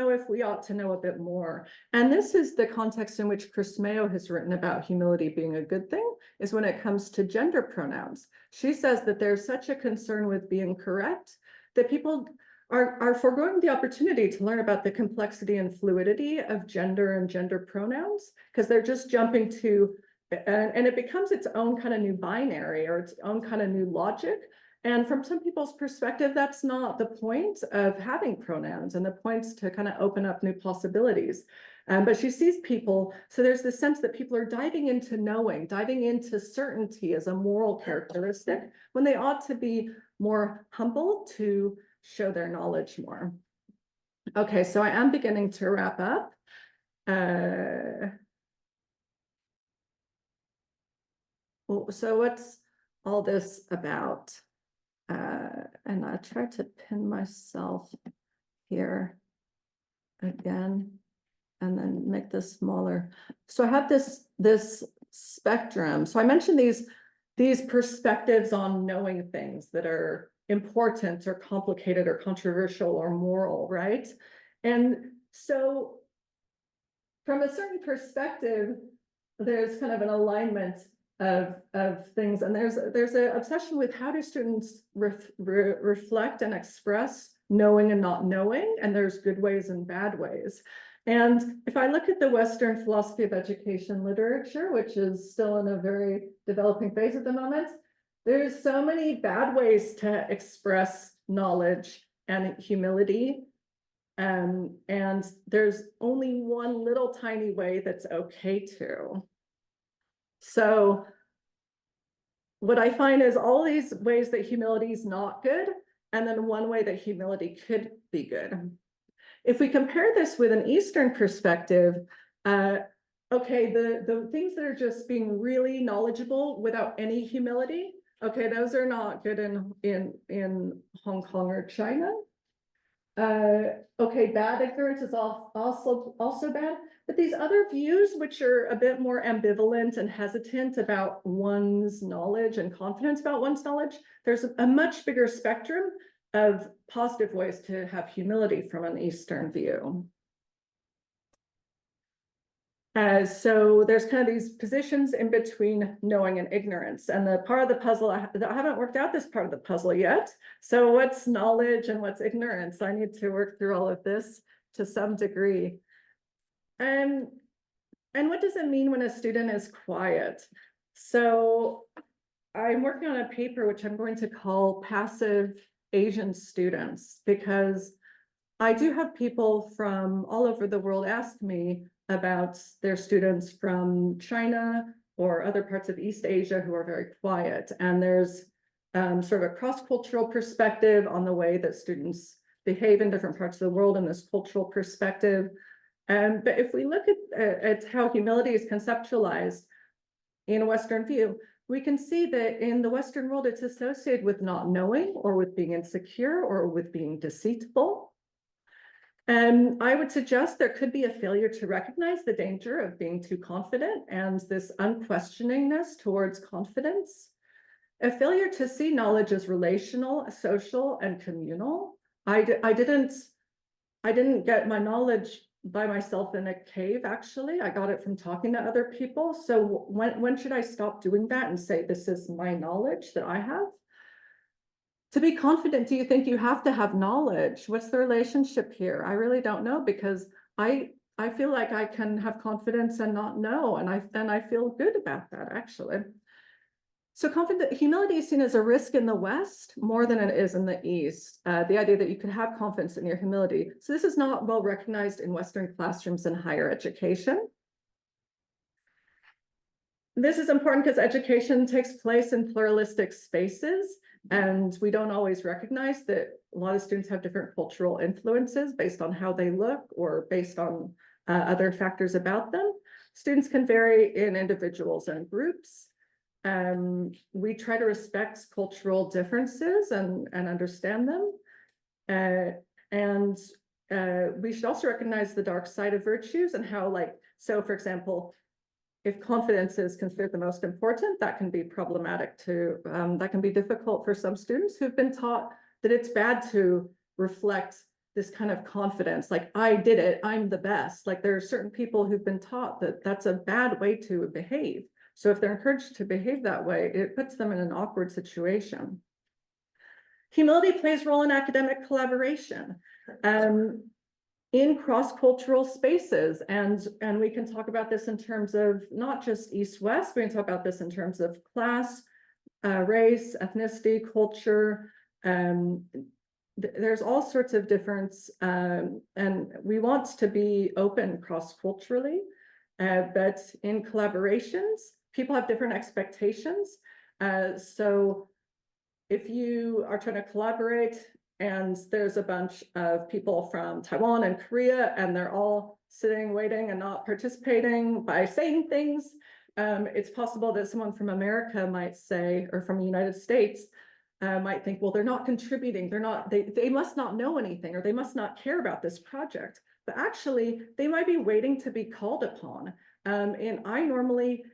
if we ought to know a bit more? And this is the context in which Chris Mayo has written about humility being a good thing, is when it comes to gender pronouns. She says that there's such a concern with being correct that people are foregoing the opportunity to learn about the complexity and fluidity of gender and gender pronouns, because they're just jumping to, and it becomes its own kind of new binary or its own kind of new logic. And from some people's perspective, that's not the point of having pronouns, and the point's to kind of open up new possibilities. But she sees people, so there's this sense that people are diving into knowing, diving into certainty as a moral characteristic, when they ought to be more humble to show their knowledge more. Okay, so I am beginning to wrap up. So what's all this about? And I try to pin myself here again, and then make this smaller. So I have this spectrum. So I mentioned these perspectives on knowing things that are important or complicated or controversial or moral, right? And so from a certain perspective, there's kind of an alignment of things, and there's an obsession with how do students reflect and express knowing and not knowing, and there's good ways and bad ways. And if I look at the Western philosophy of education literature, which is still in a very developing phase at the moment, there's so many bad ways to express knowledge and humility. And there's only one little tiny way that's okay to. So what I find is all these ways that humility is not good, and then one way that humility could be good. If we compare this with an Eastern perspective, okay, the things that are just being really knowledgeable without any humility, okay, those are not good in Hong Kong or China. Okay, bad ignorance is also bad, but these other views, which are a bit more ambivalent and hesitant about one's knowledge and confidence about one's knowledge, there's a much bigger spectrum of positive ways to have humility from an Eastern view. So there's kind of these positions in between knowing and ignorance, and the part of the puzzle, I haven't worked out this part of the puzzle yet. So what's knowledge and what's ignorance? I need to work through all of this to some degree. And what does it mean when a student is quiet? So I'm working on a paper which I'm going to call Passive Asian Students, because I do have people from all over the world ask me about their students from China or other parts of East Asia who are very quiet. And there's sort of a cross-cultural perspective on the way that students behave in different parts of the world in this cultural perspective. But if we look at how humility is conceptualized in a Western view, we can see that in the Western world, it's associated with not knowing, or with being insecure, or with being deceitful. And I would suggest there could be a failure to recognize the danger of being too confident and this unquestioningness towards confidence. A failure to see knowledge as relational, social, and communal. I didn't get my knowledge by myself in a cave, actually. I got it from talking to other people. So when should I stop doing that and say, this is my knowledge that I have? To be confident, do you think you have to have knowledge? What's the relationship here? I really don't know, because I feel like I can have confidence and not know, and I feel good about that, actually. So humility is seen as a risk in the West more than it is in the East. The idea that you can have confidence in your humility. So this is not well recognized in Western classrooms and higher education. This is important because education takes place in pluralistic spaces, and we don't always recognize that a lot of students have different cultural influences based on how they look or based on other factors about them. Students can vary in individuals and groups. We try to respect cultural differences and understand them. We should also recognize the dark side of virtues and how, like, so for example, if confidence is considered the most important, that can be problematic too. That can be difficult for some students who've been taught that it's bad to reflect this kind of confidence, like, I did it, I'm the best. Like, there are certain people who've been taught that that's a bad way to behave. So if they're encouraged to behave that way, it puts them in an awkward situation. Humility plays a role in academic collaboration. In cross-cultural spaces, and we can talk about this in terms of not just East-West, we can talk about this in terms of class, race, ethnicity, culture. There's all sorts of difference, and we want to be open cross-culturally, but in collaborations, people have different expectations. So if you are trying to collaborate and there's a bunch of people from Taiwan and Korea, and they're all sitting, waiting, and not participating by saying things, it's possible that someone from America might say, or from the United States, might think, well, they're not contributing, they must not know anything, or they must not care about this project. But actually, they might be waiting to be called upon. And I normally,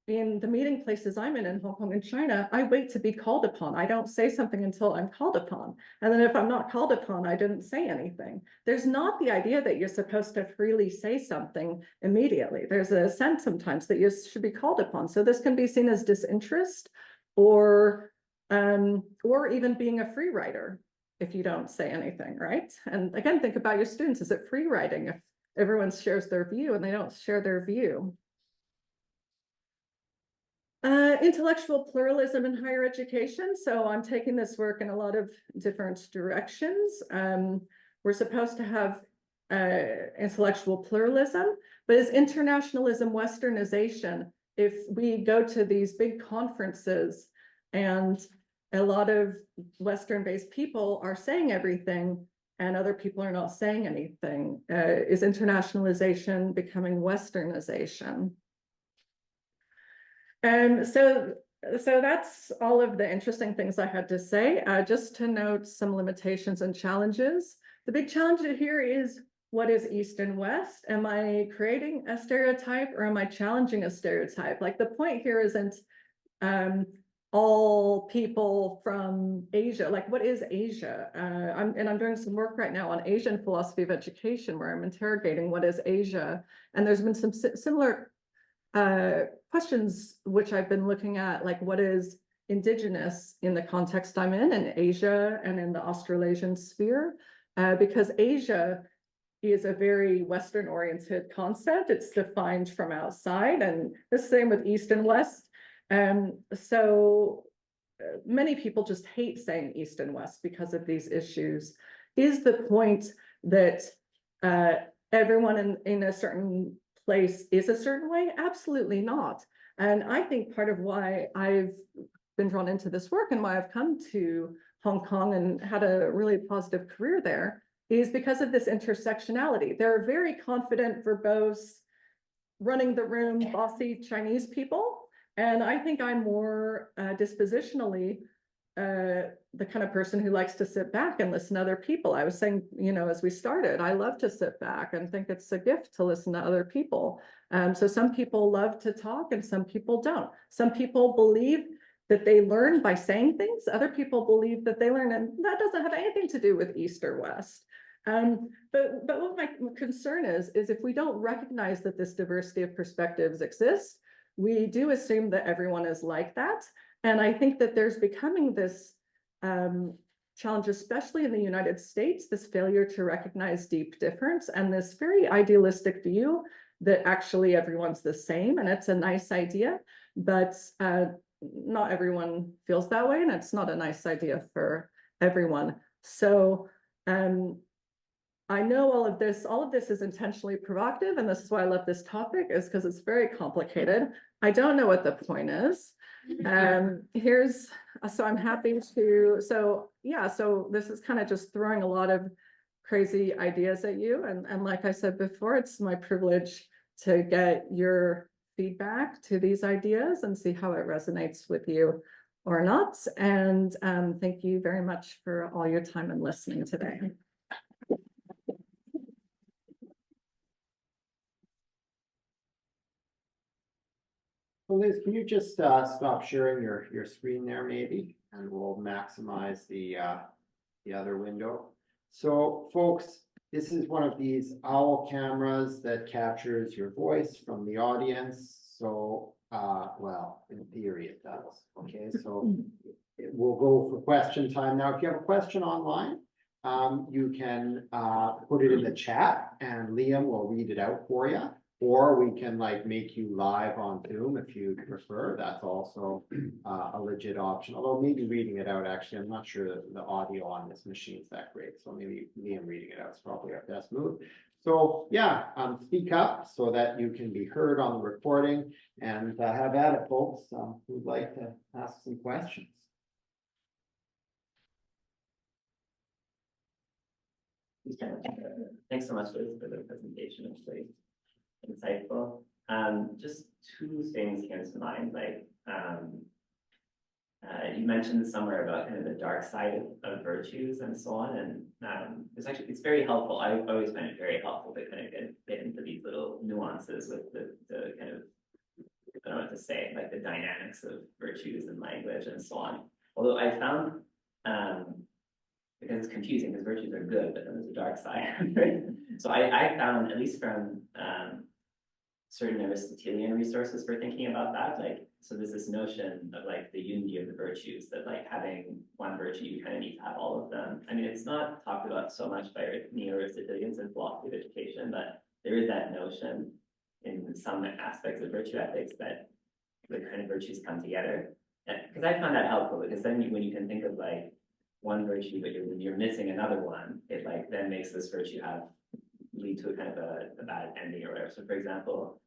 in the meeting places I'm in Hong Kong and China, I wait to be called upon. I don't say something until I'm called upon. And then if I'm not called upon, I didn't say anything. There's not the idea that you're supposed to freely say something immediately. There's a sense sometimes that you should be called upon. So this can be seen as disinterest, or even being a free writer if you don't say anything, right? And again, think about your students. Is it free writing if everyone shares their view and they don't share their view? Intellectual pluralism in higher education. So I'm taking this work in a lot of different directions. We're supposed to have intellectual pluralism, but is internationalism westernization? If we go to these big conferences and a lot of Western-based people are saying everything and other people are not saying anything, is internationalization becoming westernization? So that's all of the interesting things I had to say. Just to note some limitations and challenges. The big challenge here is, what is East and West? Am I creating a stereotype, or am I challenging a stereotype? Like, the point here isn't all people from Asia. Like, what is Asia? I'm doing some work right now on Asian philosophy of education, where I'm interrogating what is Asia. And there's been some similar questions which I've been looking at, like, what is indigenous in the context I'm in Asia and in the Australasian sphere, because Asia is a very Western-oriented concept. It's defined from outside, and the same with East and West. So many people just hate saying East and West because of these issues. Is the point that everyone in a certain place is a certain way? Absolutely not. And I think part of why I've been drawn into this work and why I've come to Hong Kong and had a really positive career there is because of this intersectionality. There are very confident, verbose, running the room, bossy Chinese people. And I think I'm more dispositionally the kind of person who likes to sit back and listen to other people. I was saying, as we started, I love to sit back and think it's a gift to listen to other people. So some people love to talk and some people don't. Some people believe that they learn by saying things. Other people believe that they learn, and that doesn't have anything to do with East or West. But what my concern is if we don't recognize that this diversity of perspectives exists, we do assume that everyone is like that. And I think that there's becoming this challenge, especially in the United States, this failure to recognize deep difference and this very idealistic view that actually everyone's the same. And it's a nice idea, but not everyone feels that way. And it's not a nice idea for everyone. So I know all of this is intentionally provocative, and this is why I love this topic, is because it's very complicated. I don't know what the point is. So I'm happy to, so this is kind of just throwing a lot of crazy ideas at you. And like I said before, it's my privilege to get your feedback to these ideas and see how it resonates with you or not. And thank you very much for all your time and listening today. Well, Liz, can you just stop sharing your screen there maybe, and we'll maximize the other window. So folks, this is one of these owl cameras that captures your voice from the audience. So, well, in theory it does. Okay, so we'll go for question time now. If you have a question online, you can put it in the chat and Liam will read it out for you. Or we can like make you live on Zoom if you prefer. That's also a legit option. Although maybe reading it out, actually, I'm not sure that the audio on this machine is that great. So maybe Liam reading it out is probably our best move. So yeah, speak up so that you can be heard on the recording, and have at it, folks who'd like to ask some questions. Thanks so much, Liz, for the presentation. It's really insightful. Just two things came to mind. Like you mentioned somewhere about kind of the dark side of virtues and so on, and it's very helpful. I always find it very helpful to kind of get into these little nuances with the kind of, I don't know what to say, like the dynamics of virtues and language and so on. Although I found because it's confusing, because virtues are good, but then there's a dark side. So I found, at least from certain Aristotelian resources for thinking about that, like, so there's this notion of like the unity of the virtues, that like having one virtue, you kind of need to have all of them. I mean, it's not talked about so much by neo-Aristotelians in philosophy of education, but there is that notion in some aspects of virtue ethics that the kind of virtues come together. Because I found that helpful, because then when you can think of like one virtue, but you're missing another one, it like then makes this virtue lead to a kind of a bad ending or whatever. So for example,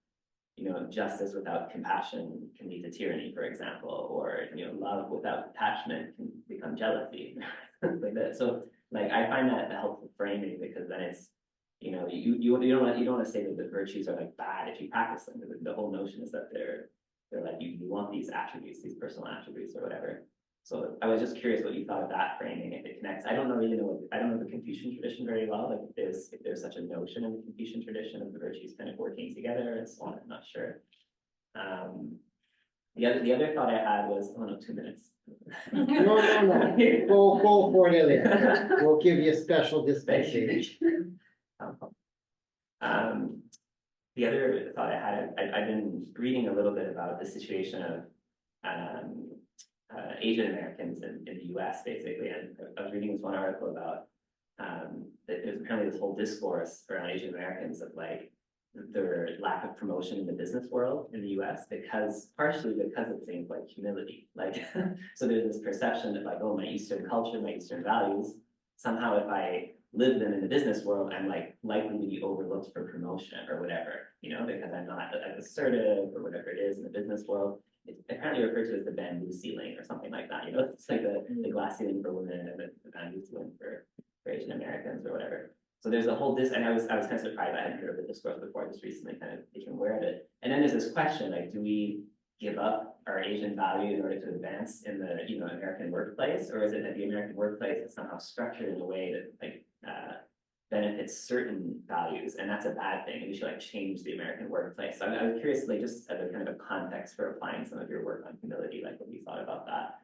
you know, justice without compassion can lead to tyranny, for example, or, you know, love without attachment can become jealousy, like that. So like, I find that a helpful framing, because then it's, you know, you don't want to say that the virtues are like bad if you practice them. The whole notion is that they're like, you want these attributes, these personal attributes or whatever. So I was just curious what you thought of that framing, if it connects. I don't know the Confucian tradition very well. Like if there's such a notion in the Confucian tradition of the virtues kind of working together and so on. I'm not sure. The other thought I had was, oh no, 2 minutes. No. Go for it, Ilya. We'll give you a special dispensation. The other thought I had, I've been reading a little bit about the situation of Asian Americans in the US, basically, and I was reading this one article about that there's apparently this whole discourse around Asian Americans of like their lack of promotion in the business world in the US, partially because of things like humility. Like, so there's this perception that like, oh, my Eastern culture, my Eastern values, somehow if I live them in the business world, I'm like likely to be overlooked for promotion or whatever, you know, because I'm not as assertive or whatever it is in the business world. It's apparently referred to as the bamboo ceiling or something like that. You know, it's like the glass ceiling for women and the bamboo ceiling for Asian Americans or whatever. So there's a whole and I was kind of surprised. I hadn't heard of the discourse before. I just recently kind of became aware of it. And then there's this question, like, do we give up our Asian value in order to advance in the, you know, American workplace, or is it that the American workplace is somehow structured in a way that like benefits certain values, and that's a bad thing, and we should like change the American workplace? So I was curious, like, just as a kind of a context for applying some of your work on humility, like what you thought about that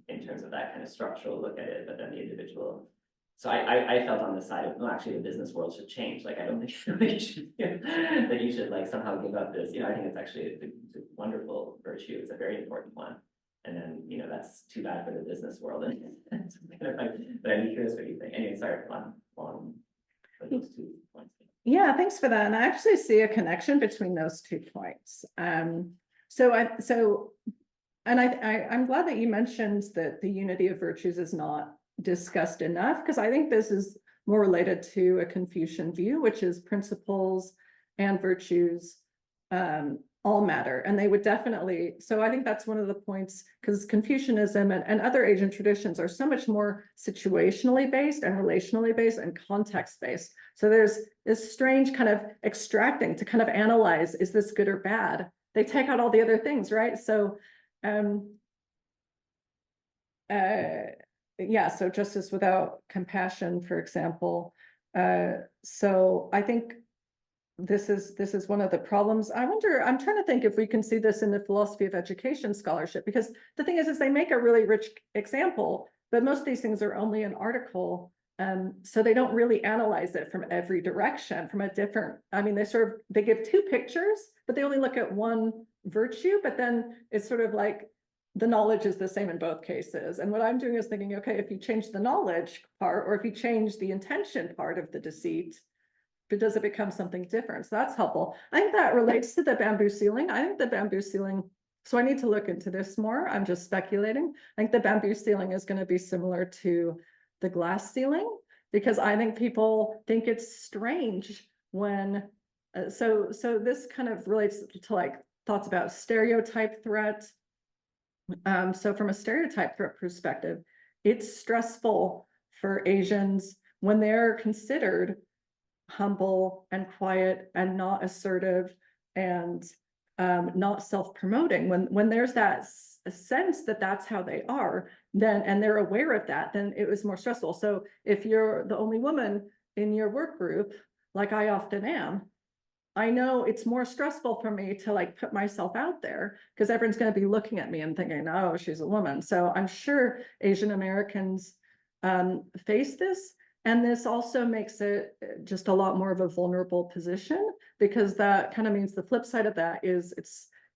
in terms of that kind of structural look at it, but then the individual. So I felt on the side of, no, actually the business world should change. Like, I don't think that you should like somehow give up this, you know, I think it's actually it's a wonderful virtue. It's a very important one. And then, you know, that's too bad for the business world. And but I'd be curious what you think. Anyway, sorry for those 2 points. Yeah, thanks for that. And I actually see a connection between those 2 points. I'm glad that you mentioned that the unity of virtues is not discussed enough, because I think this is more related to a Confucian view, which is principles and virtues all matter. And they would definitely, so I think that's one of the points, because Confucianism and other Asian traditions are so much more situationally based and relationally based and context based. So there's this strange kind of extracting to kind of analyze, is this good or bad? They take out all the other things, right? So yeah, so justice without compassion, for example. So I think this is one of the problems. I wonder, I'm trying to think if we can see this in the philosophy of education scholarship, because the thing is they make a really rich example, but most of these things are only an article. So they don't really analyze it from every direction, from a different, I mean, they give two pictures, but they only look at one virtue, but then it's sort of like the knowledge is the same in both cases. And what I'm doing is thinking, okay, if you change the knowledge part, or if you change the intention part of the deceit, does it become something different? So that's helpful. I think that relates to the bamboo ceiling. I think the bamboo ceiling, so I need to look into this more. I'm just speculating. I think the bamboo ceiling is going to be similar to the glass ceiling, because I think people think it's strange when, so this kind of relates to like thoughts about stereotype threat. So from a stereotype threat perspective, it's stressful for Asians when they're considered humble and quiet and not assertive and not self-promoting. When there's that sense that that's how they are, then, and they're aware of that, then it was more stressful. So if you're the only woman in your work group, like I often am, I know it's more stressful for me to like put myself out there, because everyone's going to be looking at me and thinking, oh, she's a woman. So I'm sure Asian Americans face this. And this also makes it just a lot more of a vulnerable position, because that kind of means the flip side of that is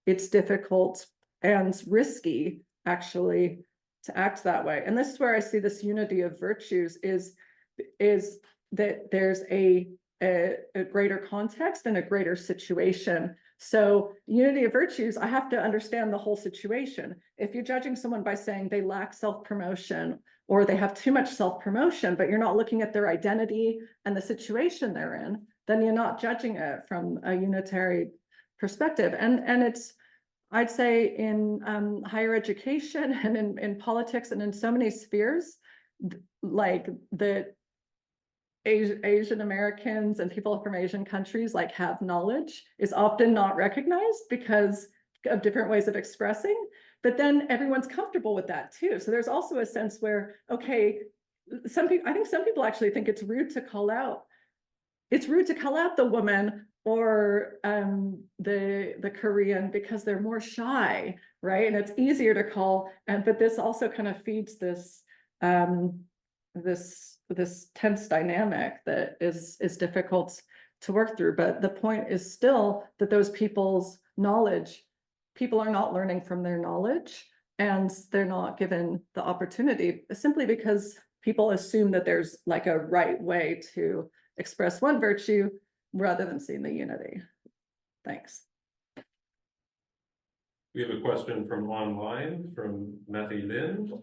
it's difficult and risky actually to act that way. And this is where I see this unity of virtues is that there's a greater context and a greater situation. So unity of virtues, I have to understand the whole situation. If you're judging someone by saying they lack self-promotion or they have too much self-promotion, but you're not looking at their identity and the situation they're in, then you're not judging it from a unitary perspective. And it's, I'd say in higher education and in politics and in so many spheres, like the Asian Americans and people from Asian countries like have knowledge is often not recognized because of different ways of expressing, but then everyone's comfortable with that too. So there's also a sense where, okay, I think some people actually think it's rude to call out the woman or the Korean because they're more shy, right? And it's easier to call, but this also kind of feeds this this tense dynamic that is difficult to work through. But the point is still that those people's knowledge, people are not learning from their knowledge, and they're not given the opportunity simply because people assume that there's like a right way to express one virtue rather than seeing the unity. Thanks. We have a question from online from Matthew Lin.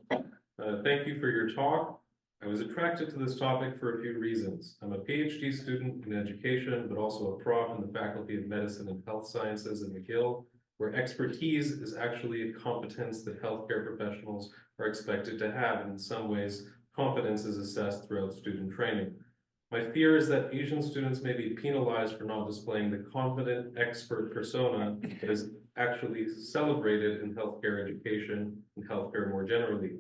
Thank you for your talk. I was attracted to this topic for a few reasons. I'm a PhD student in education, but also a prof in the Faculty of Medicine and Health Sciences at McGill, where expertise is actually a competence that healthcare professionals are expected to have. And in some ways, competence is assessed throughout student training. My fear is that Asian students may be penalized for not displaying the competent expert persona that is actually celebrated in healthcare education and healthcare more generally.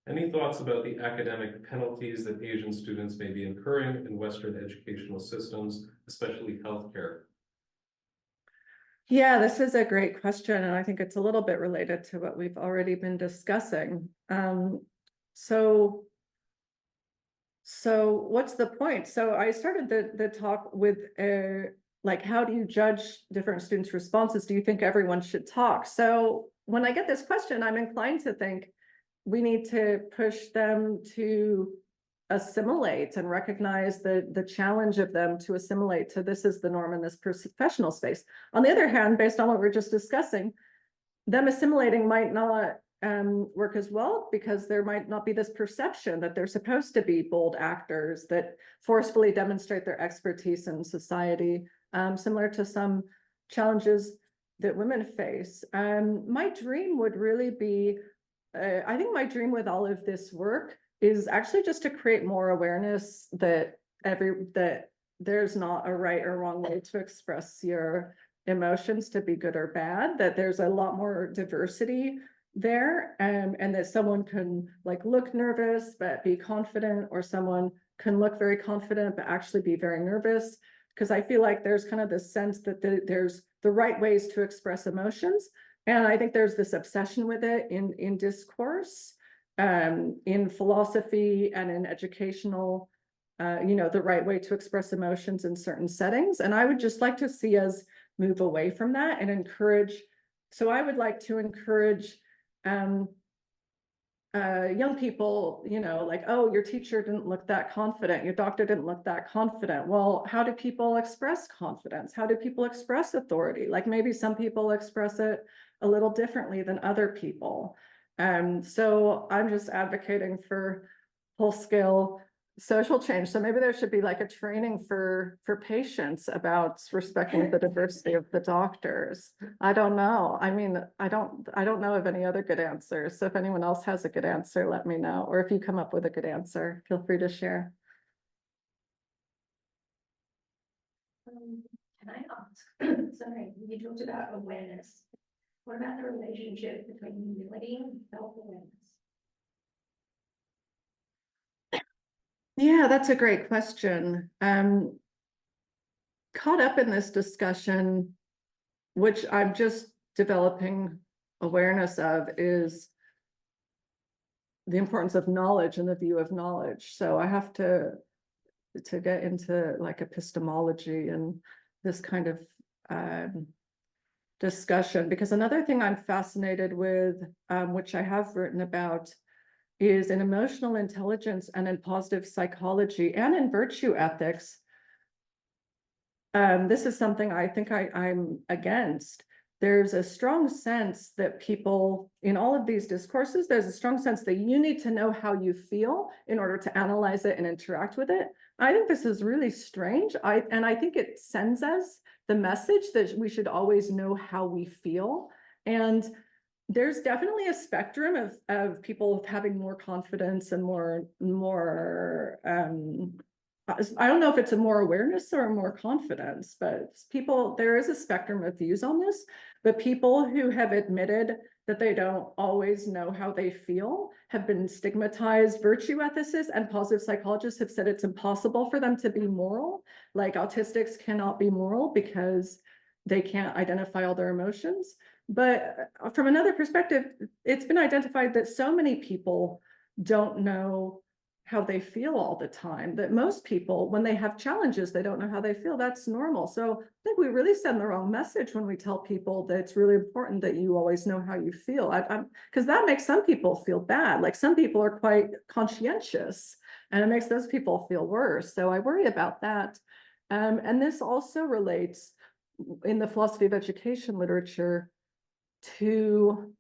Any thoughts about the academic penalties that Asian students may be incurring in Western educational systems, especially healthcare? Yeah, this is a great question, and I think it's a little bit related to what we've already been discussing. So what's the point? So I started the talk with like, how do you judge different students' responses? Do you think everyone should talk? So when I get this question, I'm inclined to think we need to push them to assimilate and recognize the challenge of them to assimilate to this is the norm in this professional space. On the other hand, based on what we're just discussing, them assimilating might not work as well, because there might not be this perception that they're supposed to be bold actors that forcefully demonstrate their expertise in society, similar to some challenges that women face. My dream would really be, I think my dream with all of this work is actually just to create more awareness that there's not a right or wrong way to express your emotions, to be good or bad, that there's a lot more diversity there, and that someone can like look nervous but be confident, or someone can look very confident but actually be very nervous. Because I feel like there's kind of this sense that there's the right ways to express emotions, and I think there's this obsession with it in discourse, in philosophy and in educational, the right way to express emotions in certain settings. And I would just like to see us move away from that and encourage. So I would like to encourage young people, like, oh, your teacher didn't look that confident, your doctor didn't look that confident. Well, how do people express confidence? How do people express authority? Like maybe some people express it a little differently than other people. So I'm just advocating for whole scale social change. So maybe there should be like a training for patients about respecting the diversity of the doctors. I don't know. I mean, I don't know of any other good answers. So if anyone else has a good answer, let me know. Or if you come up with a good answer, feel free to share. Can I ask? Sorry, you talked about awareness. What about the relationship between humility and self-awareness? Yeah, that's a great question. Caught up in this discussion, which I'm just developing awareness of, is the importance of knowledge and the view of knowledge. So I have to get into like epistemology and this kind of discussion, because another thing I'm fascinated with, which I have written about, is in emotional intelligence and in positive psychology and in virtue ethics. This is something I think I'm against. There's a strong sense that people in all of these discourses, there's a strong sense that you need to know how you feel in order to analyze it and interact with it. I think this is really strange. And I think it sends us the message that we should always know how we feel. And there's definitely a spectrum of people having more confidence and more I don't know if it's a more awareness or a more confidence, but there is a spectrum of views on this. But people who have admitted that they don't always know how they feel have been stigmatized. Virtue ethicists and positive psychologists have said it's impossible for them to be moral. Like autistics cannot be moral because they can't identify all their emotions. But from another perspective, it's been identified that so many people don't know how they feel all the time, that most people, when they have challenges, they don't know how they feel. That's normal. So I think we really send the wrong message when we tell people that it's really important that you always know how you feel. Because that makes some people feel bad. Like some people are quite conscientious and it makes those people feel worse. So I worry about that. And this also relates in the philosophy of education literature to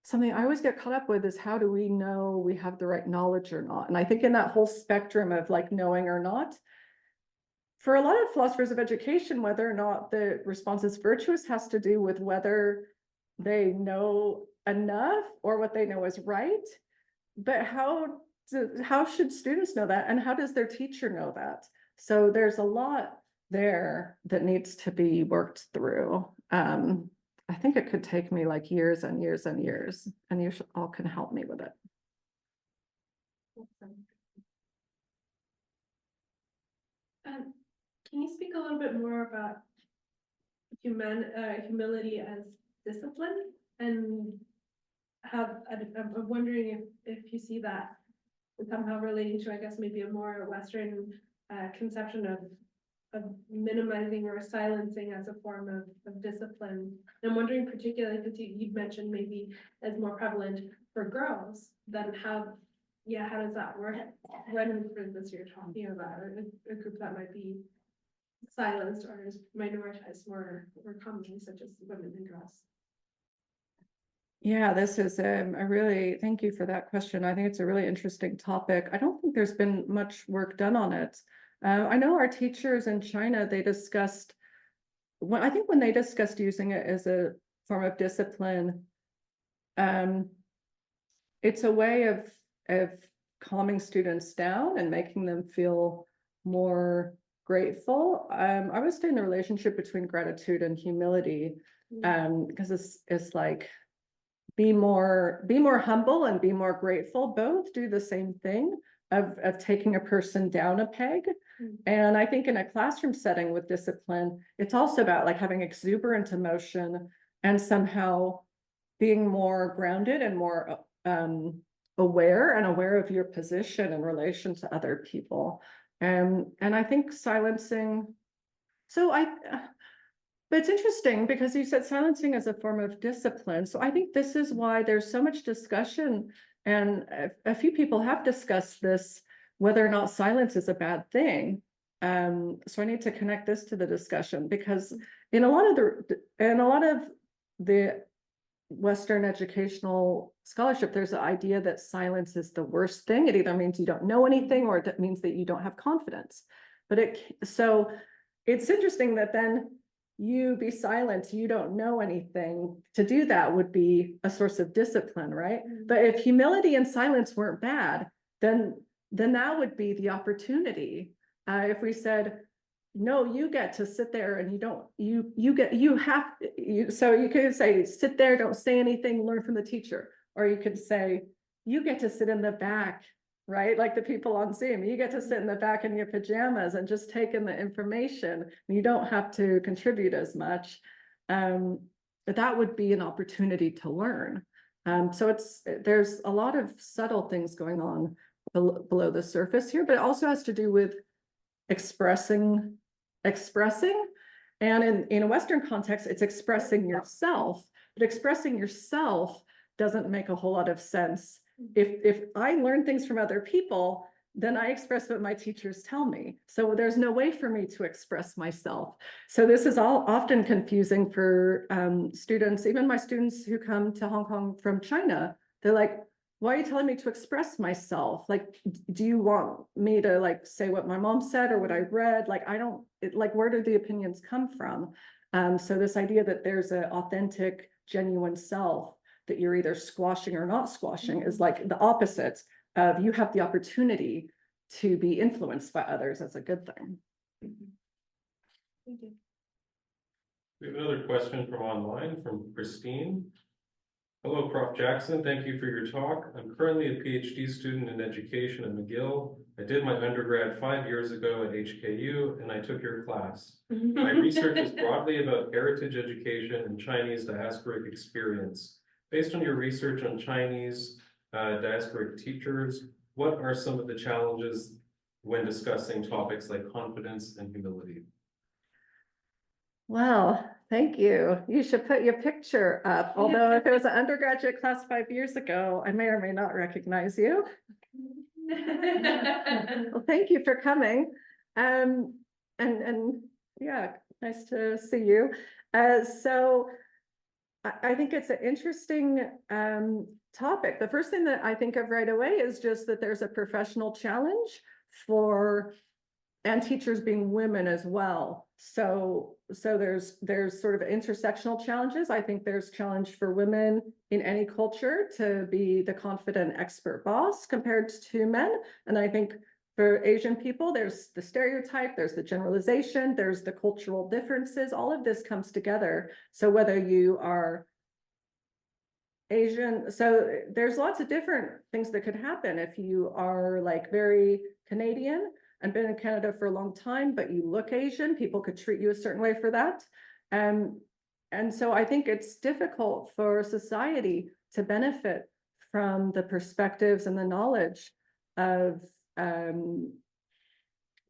something I always get caught up with, is how do we know we have the right knowledge or not? And I think in that whole spectrum of like knowing or not, for a lot of philosophers of education, whether or not the response is virtuous has to do with whether they know enough or what they know is right. But how should students know that? And how does their teacher know that? So there's a lot there that needs to be worked through. I think it could take me like years and years and years, and you all can help me with it. Can you speak a little bit more about humility as discipline, and I'm wondering if you see that somehow relating to, I guess, maybe a more Western conception of minimizing or silencing as a form of discipline. And I'm wondering particularly, because you'd mentioned maybe as more prevalent for girls, then how does that work when, for instance, you're talking about a group that might be silenced or is minoritized more commonly, such as women and girls? Yeah, this is thank you for that question. I think it's a really interesting topic. I don't think there's been much work done on it. I know our teachers in China, they discussed, I think when they discussed using it as a form of discipline, it's a way of calming students down and making them feel more grateful. I would say in the relationship between gratitude and humility, because it's like be more humble and be more grateful. Both do the same thing of taking a person down a peg. And I think in a classroom setting with discipline, it's also about like having exuberant emotion and somehow being more grounded and more aware of your position in relation to other people. And I think silencing, but it's interesting because you said silencing as a form of discipline. So I think this is why there's so much discussion, and a few people have discussed this, whether or not silence is a bad thing. So I need to connect this to the discussion, because in a lot of the Western educational scholarship, there's the idea that silence is the worst thing. It either means you don't know anything, or it means that you don't have confidence. So it's interesting that then you be silent, you don't know anything. To do that would be a source of discipline, right? But if humility and silence weren't bad, then that would be the opportunity. If we said, no, you get to sit there and so you could say, sit there, don't say anything, learn from the teacher. Or you could say, you get to sit in the back, right? Like the people on Zoom, you get to sit in the back in your pajamas and just take in the information. You don't have to contribute as much. But that would be an opportunity to learn. So there's a lot of subtle things going on below the surface here, but it also has to do with expressing. And in a Western context, it's expressing yourself, but expressing yourself doesn't make a whole lot of sense. If I learn things from other people, then I express what my teachers tell me. So there's no way for me to express myself. So this is all often confusing for students, even my students who come to Hong Kong from China. They're like, why are you telling me to express myself? Like, do you want me to like say what my mom said or what I read? Like, where do the opinions come from? So this idea that there's an authentic, genuine self that you're either squashing or not squashing is like the opposite of you have the opportunity to be influenced by others. That's a good thing. Thank you. We have another question from online from Christine. Hello, Prof. Jackson. Thank you for your talk. I'm currently a PhD student in education at McGill. I did my undergrad 5 years ago at HKU, and I took your class. My research is broadly about heritage education and Chinese diasporic experience. Based on your research on Chinese diasporic teachers, what are some of the challenges when discussing topics like confidence and humility? Well, thank you. You should put your picture up. Although if it was an undergraduate class 5 years ago, I may or may not recognize you. Well, thank you for coming. And yeah, nice to see you. So I think it's an interesting topic. The first thing that I think of right away is just that there's a professional challenge and teachers being women as well. So there's sort of intersectional challenges. I think there's challenge for women in any culture to be the confident expert boss compared to men. And I think for Asian people, there's the stereotype, there's the generalization, there's the cultural differences. All of this comes together. So whether you are Asian, so there's lots of different things that could happen if you are like very Canadian and been in Canada for a long time, but you look Asian, people could treat you a certain way for that. And so I think it's difficult for society to benefit from the perspectives and the knowledge of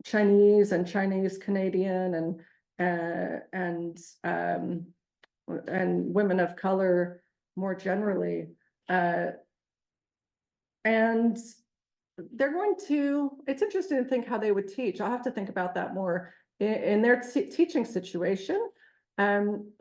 Chinese and Chinese Canadian and women of color more generally. And they're going to, it's interesting to think how they would teach. I'll have to think about that more in their teaching situation.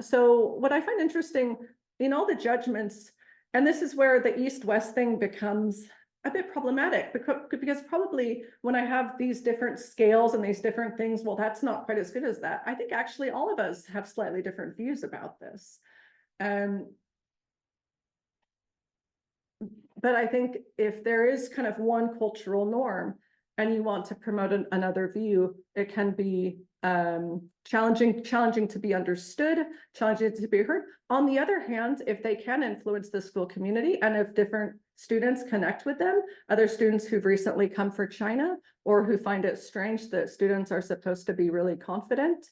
So what I find interesting in all the judgments, and this is where the East-West thing becomes a bit problematic, because probably when I have these different scales and these different things, well, that's not quite as good as that. I think actually all of us have slightly different views about this. But I think if there is kind of one cultural norm and you want to promote another view, it can be challenging to be understood, challenging to be heard. On the other hand, if they can influence the school community and if different students connect with them, other students who've recently come for China or who find it strange that students are supposed to be really confident,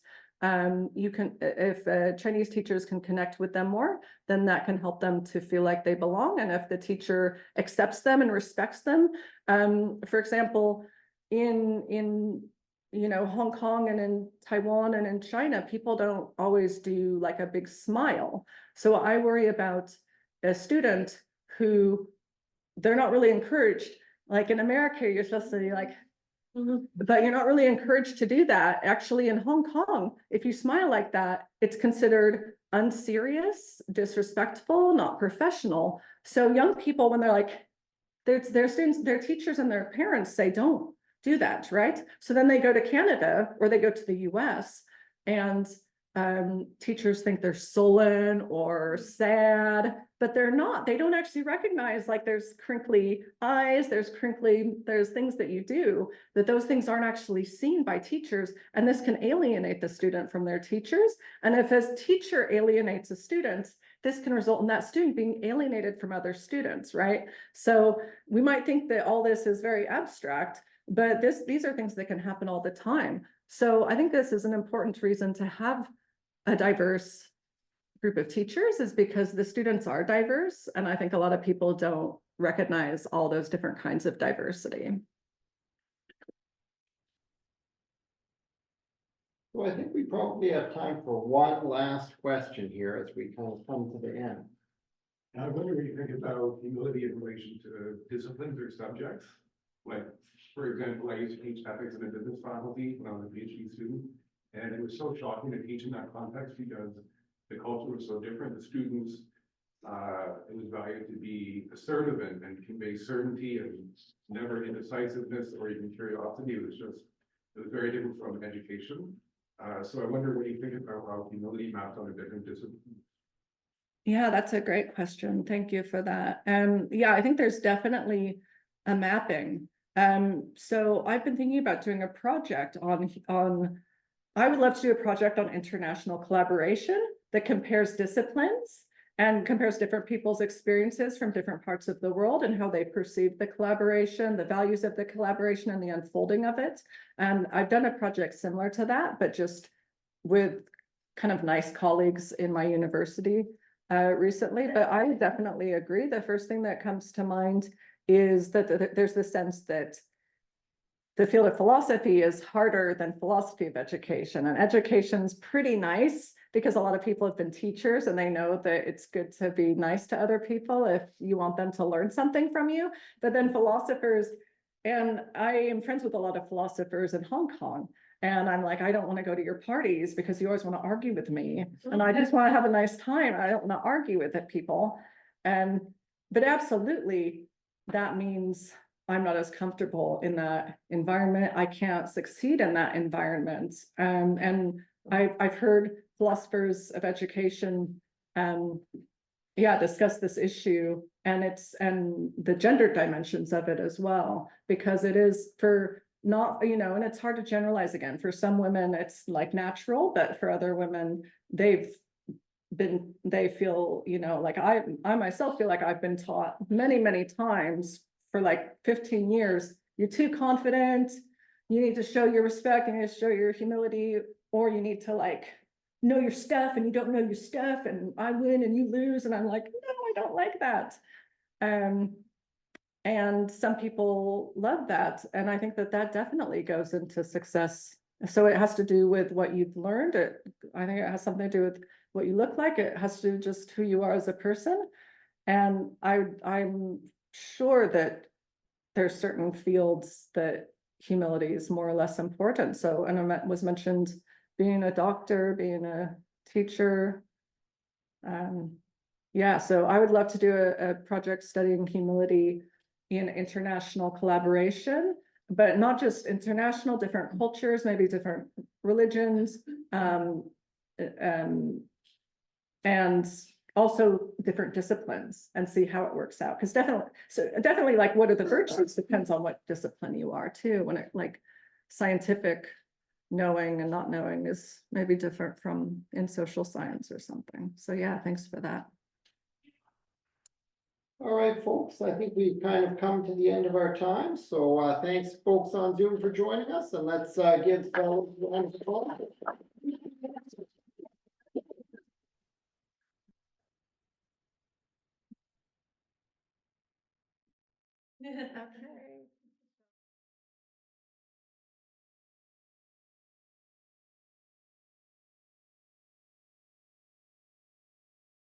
you can, if Chinese teachers can connect with them more, then that can help them to feel like they belong. And if the teacher accepts them and respects them, for example, in Hong Kong and in Taiwan and in China, people don't always do like a big smile. So I worry about a student who they're not really encouraged. Like in America, you're supposed to be like, but you're not really encouraged to do that. Actually, in Hong Kong, if you smile like that, it's considered unserious, disrespectful, not professional. So young people, when they're like, their students, their teachers and their parents say, don't do that, right? So then they go to Canada or they go to the US and teachers think they're sullen or sad, but they're not. They don't actually recognize, like, there's crinkly eyes, there's things that you do, that those things aren't actually seen by teachers. And this can alienate the student from their teachers. And if a teacher alienates a student, this can result in that student being alienated from other students, right? So we might think that all this is very abstract, but these are things that can happen all the time. So I think this is an important reason to have a diverse group of teachers, is because the students are diverse. And I think a lot of people don't recognize all those different kinds of diversity. So I think we probably have time for one last question here as we kind of come to the end. I wonder what you think about humility in relation to disciplines or subjects. Like, for example, I used to teach ethics in a business faculty when I was a PhD student, and it was so shocking to teach in that context because the culture was so different. The students, it was valued to be assertive and convey certainty and never indecisiveness or even curiosity. It was very different from education. So I wonder what you think about how humility maps on a different discipline. Yeah, that's a great question. Thank you for that. Yeah, I think there's definitely a mapping. So I've been thinking about doing a project on I would love to do a project on international collaboration that compares disciplines and compares different people's experiences from different parts of the world and how they perceive the collaboration, the values of the collaboration, and the unfolding of it. And I've done a project similar to that, but just with kind of nice colleagues in my university recently. But I would definitely agree. The first thing that comes to mind is that there's the sense that the field of philosophy is harder than philosophy of education, and education's pretty nice because a lot of people have been teachers and they know that it's good to be nice to other people if you want them to learn something from you. But then philosophers, and I am friends with a lot of philosophers in Hong Kong, and I'm like, I don't want to go to your parties because you always want to argue with me, and I just want to have a nice time. I don't want to argue with people. But absolutely, that means I'm not as comfortable in that environment. I can't succeed in that environment. And I've heard philosophers of education, discuss this issue, and the gender dimensions of it as well, because it is for not, and it's hard to generalize again. For some women, it's like natural, but for other women, they feel, like I myself feel like I've been taught many times for like 15 years, you're too confident, you need to show your respect, you need to show your humility, or you need to like know your stuff and you don't know your stuff, and I win and you lose. And I'm like, no, I don't like that. And some people love that. And I think that definitely goes into success. So it has to do with what you've learned. I think it has something to do with what you look like. It has to do just who you are as a person. And I'm sure that there's certain fields that humility is more or less important. So, and it was mentioned being a doctor, being a teacher. Yeah, so I would love to do a project studying humility in international collaboration, but not just international, different cultures, maybe different religions, and also different disciplines, and see how it works out. Because definitely like, what are the virtues depends on what discipline you are too. When it like scientific knowing and not knowing is maybe different from in social science or something. So yeah, thanks for that. All right, folks, I think we've kind of come to the end of our time. So thanks, folks on Zoom, for joining us, and let's give fellows a round of applause. Okay.